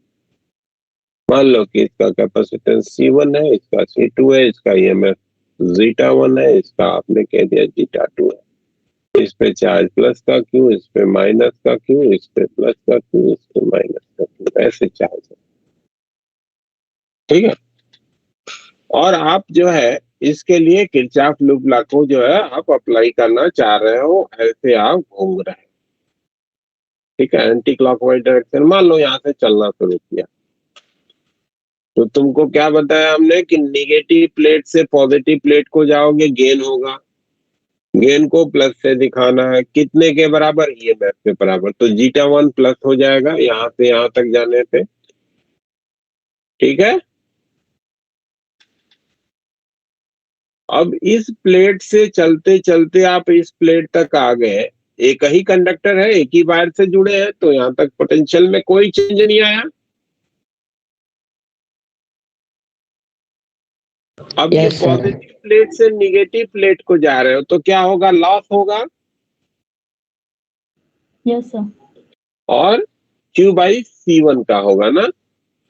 मान लो कि इसका कैपेसिटेंस C1 है, इसका C2 है, इसका EMF जीटा 1 है, इसका आपने कह दिया जीटा 2 है। इस पे चार्ज प्लस का क्यू, इस पे माइनस का क्यू, इस पे प्लस का क्यू, इस पे माइनस का क्यू, ऐसे चार्ज है। ठीक है। और आप जो है इसके लिए किरचॉफ लूप लॉ को जो है आप अप्लाई करना चाह रहे हो, ऐसे आप घूम रहे हैं। ठीक है, एंटी क्लॉकवाइज डायरेक्शन। मान लो यहाँ से चलना शुरू किया तो तुमको क्या बताया हमने कि निगेटिव प्लेट से पॉजिटिव प्लेट को जाओगे, गेन होगा। गेन को प्लस से दिखाना है, कितने के बराबर? EMF के बराबर। तो जीटा 1 प्लस हो जाएगा यहाँ से यहाँ तक जाने पे। ठीक है। अब इस प्लेट से चलते चलते आप इस प्लेट तक आ गए, एक ही कंडक्टर है, एक ही वायर से जुड़े हैं, तो यहाँ तक पोटेंशियल में कोई चेंज नहीं आया। अब ये पॉजिटिव प्लेट से निगेटिव प्लेट को जा रहे हो तो क्या होगा? लॉस होगा। Yes sir. और Q/C1 का होगा ना,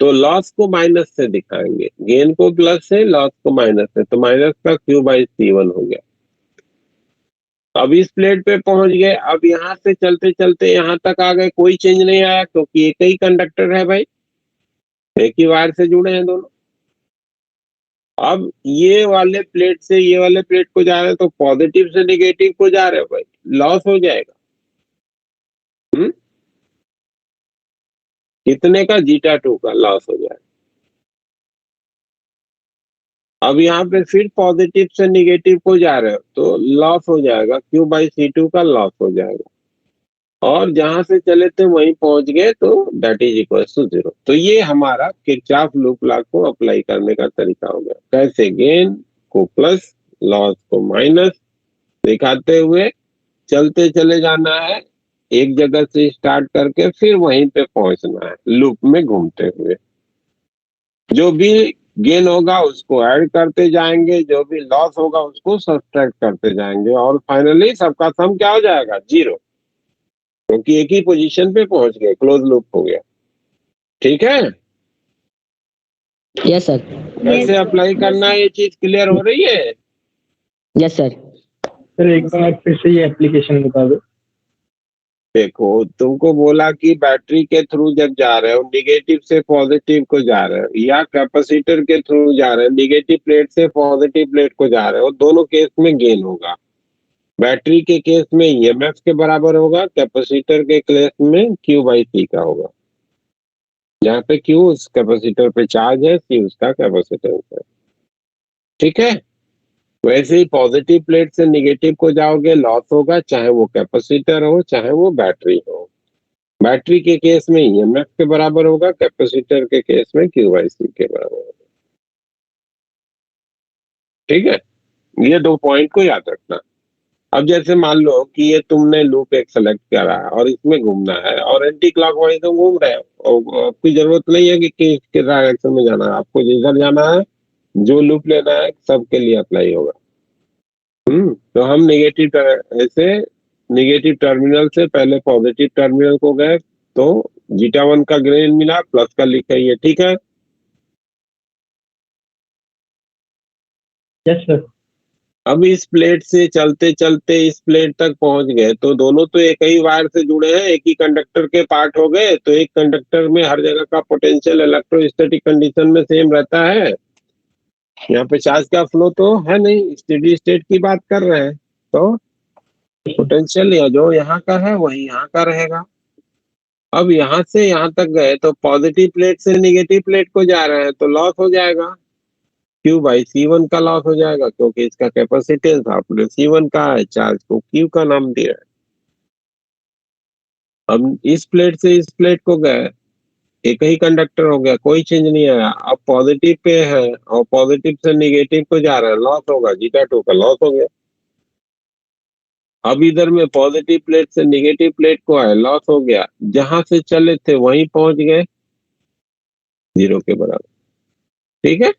तो लॉस को माइनस से दिखाएंगे, गेन को प्लस से, लॉस को माइनस से, तो माइनस का Q/C1 हो गया। अब इस प्लेट पे पहुंच गए, अब यहाँ से चलते चलते यहाँ तक आ गए, कोई चेंज नहीं आया क्योंकि एक ही कंडक्टर है भाई, एक ही वायर से जुड़े हैं दोनों। अब ये वाले प्लेट से ये वाले प्लेट को जा रहे हैं तो पॉजिटिव से निगेटिव को जा रहे हो भाई, लॉस हो जाएगा। कितने का? जीटा 2 का लॉस हो जाएगा। अब यहाँ पे फिर पॉजिटिव से निगेटिव को जा रहे हो तो लॉस हो जाएगा, Q/C2 का लॉस हो जाएगा। और जहां से चले थे वहीं पहुंच गए तो दैट इज इक्वल टू 0। तो ये हमारा किरचॉफ लूप लॉ को अप्लाई करने का तरीका हो गया। कैसे? गेन को प्लस, लॉस को माइनस दिखाते हुए चलते चले जाना है, एक जगह से स्टार्ट करके फिर वहीं पे पहुंचना है लूप में घूमते हुए। जो भी गेन होगा उसको ऐड करते जाएंगे, जो भी लॉस होगा उसको सब्ट्रैक्ट करते जाएंगे, और फाइनली सबका सम क्या हो जाएगा? 0, क्योंकि एक ही पोजीशन पे पहुंच गए, क्लोज लूप हो गया। ठीक है। Yes sir. कैसे अप्लाई करना है ये चीज क्लियर हो रही है? Yes sir. सर एक बार फिर से ये एप्लीकेशन बता दो। देखो, तुमको बोला कि बैटरी के थ्रू जब जा रहे हो, निगेटिव से पॉजिटिव को जा रहे हो, या कैपेसिटर के थ्रू जा रहे हो, निगेटिव प्लेट से पॉजिटिव प्लेट को जा रहे हो, दोनों केस में गेन होगा। बैटरी के केस में EMF के बराबर होगा, कैपेसिटर के केस में Q/C का होगा। यहाँ पे Q उस कैपेसिटर पे चार्ज है, C उसका कैपेसिटेंस है। ठीक है। वैसे ही पॉजिटिव प्लेट से निगेटिव को जाओगे, लॉस होगा, चाहे वो कैपेसिटर हो चाहे वो बैटरी हो। बैटरी के केस में EMF के बराबर होगा, कैपेसिटर के केस में Q/C के बराबर होगा। ठीक है। ये 2 पॉइंट को याद रखना। अब जैसे मान लो कि ये तुमने लूप एक सेलेक्ट करा और इसमें घूमना है और एंटी क्लॉकवाइज तुम घूम रहे हो, और आपकी जरूरत नहीं है कि किस डायरेक्शन में जाना है, आपको जिधर जाना है, जो लूप लेना है, सबके लिए अप्लाई होगा। तो हम ऐसे निगेटिव टर्मिनल से पहले पॉजिटिव टर्मिनल को गए तो जीटा 1 का गेन मिला, प्लस का लिखा ही है। ठीक है। Yes sir. अब इस प्लेट से चलते चलते इस प्लेट तक पहुंच गए तो दोनों तो एक ही वायर से जुड़े हैं, एक ही कंडक्टर के पार्ट हो गए, तो एक कंडक्टर में हर जगह का पोटेंशियल इलेक्ट्रोस्टैटिक कंडीशन में सेम रहता है। यहाँ पे चार्ज का फ्लो तो है नहीं, स्टेडी स्टेट की बात कर रहे हैं, तो पोटेंशियल या जो यहाँ का है वही यहाँ का रहेगा। अब यहाँ से यहाँ तक गए तो पॉजिटिव प्लेट से निगेटिव प्लेट को जा रहे हैं तो लॉस हो जाएगा, Q/C1 का लॉस हो जाएगा, क्योंकि इसका कैपेसिटेंस आपने C1 का है, चार्ज को Q का नाम दिया है। अब इस प्लेट से इस प्लेट को गए, एक ही कंडक्टर हो गया, कोई चेंज नहीं आया। अब पॉजिटिव पे है और पॉजिटिव से निगेटिव को जा रहा है, लॉस होगा, जीटा 2 का लॉस हो गया। अब इधर में पॉजिटिव प्लेट से निगेटिव प्लेट को आए, लॉस हो गया, जहां से चले थे वहीं पहुंच गए, 0 के बराबर। ठीक है।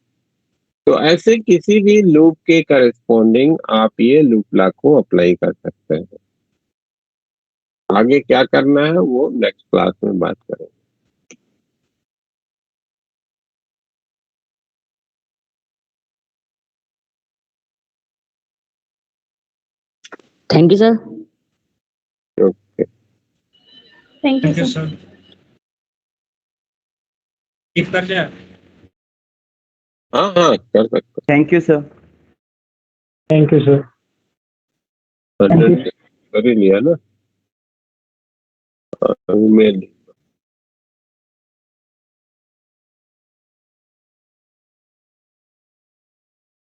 तो ऐसे किसी भी लूप के करस्पॉन्डिंग आप ये लूप लॉ को अप्लाई कर सकते हैं। आगे क्या करना है वो नेक्स्ट क्लास में बात करेंगे। Thank you sir. Okay, Thank you, thank you sir. Sir. Tick कर जाए। हाँ हाँ कर सकते thank you sir. Thank you sir. हो। 100 कर ही लिया ना। email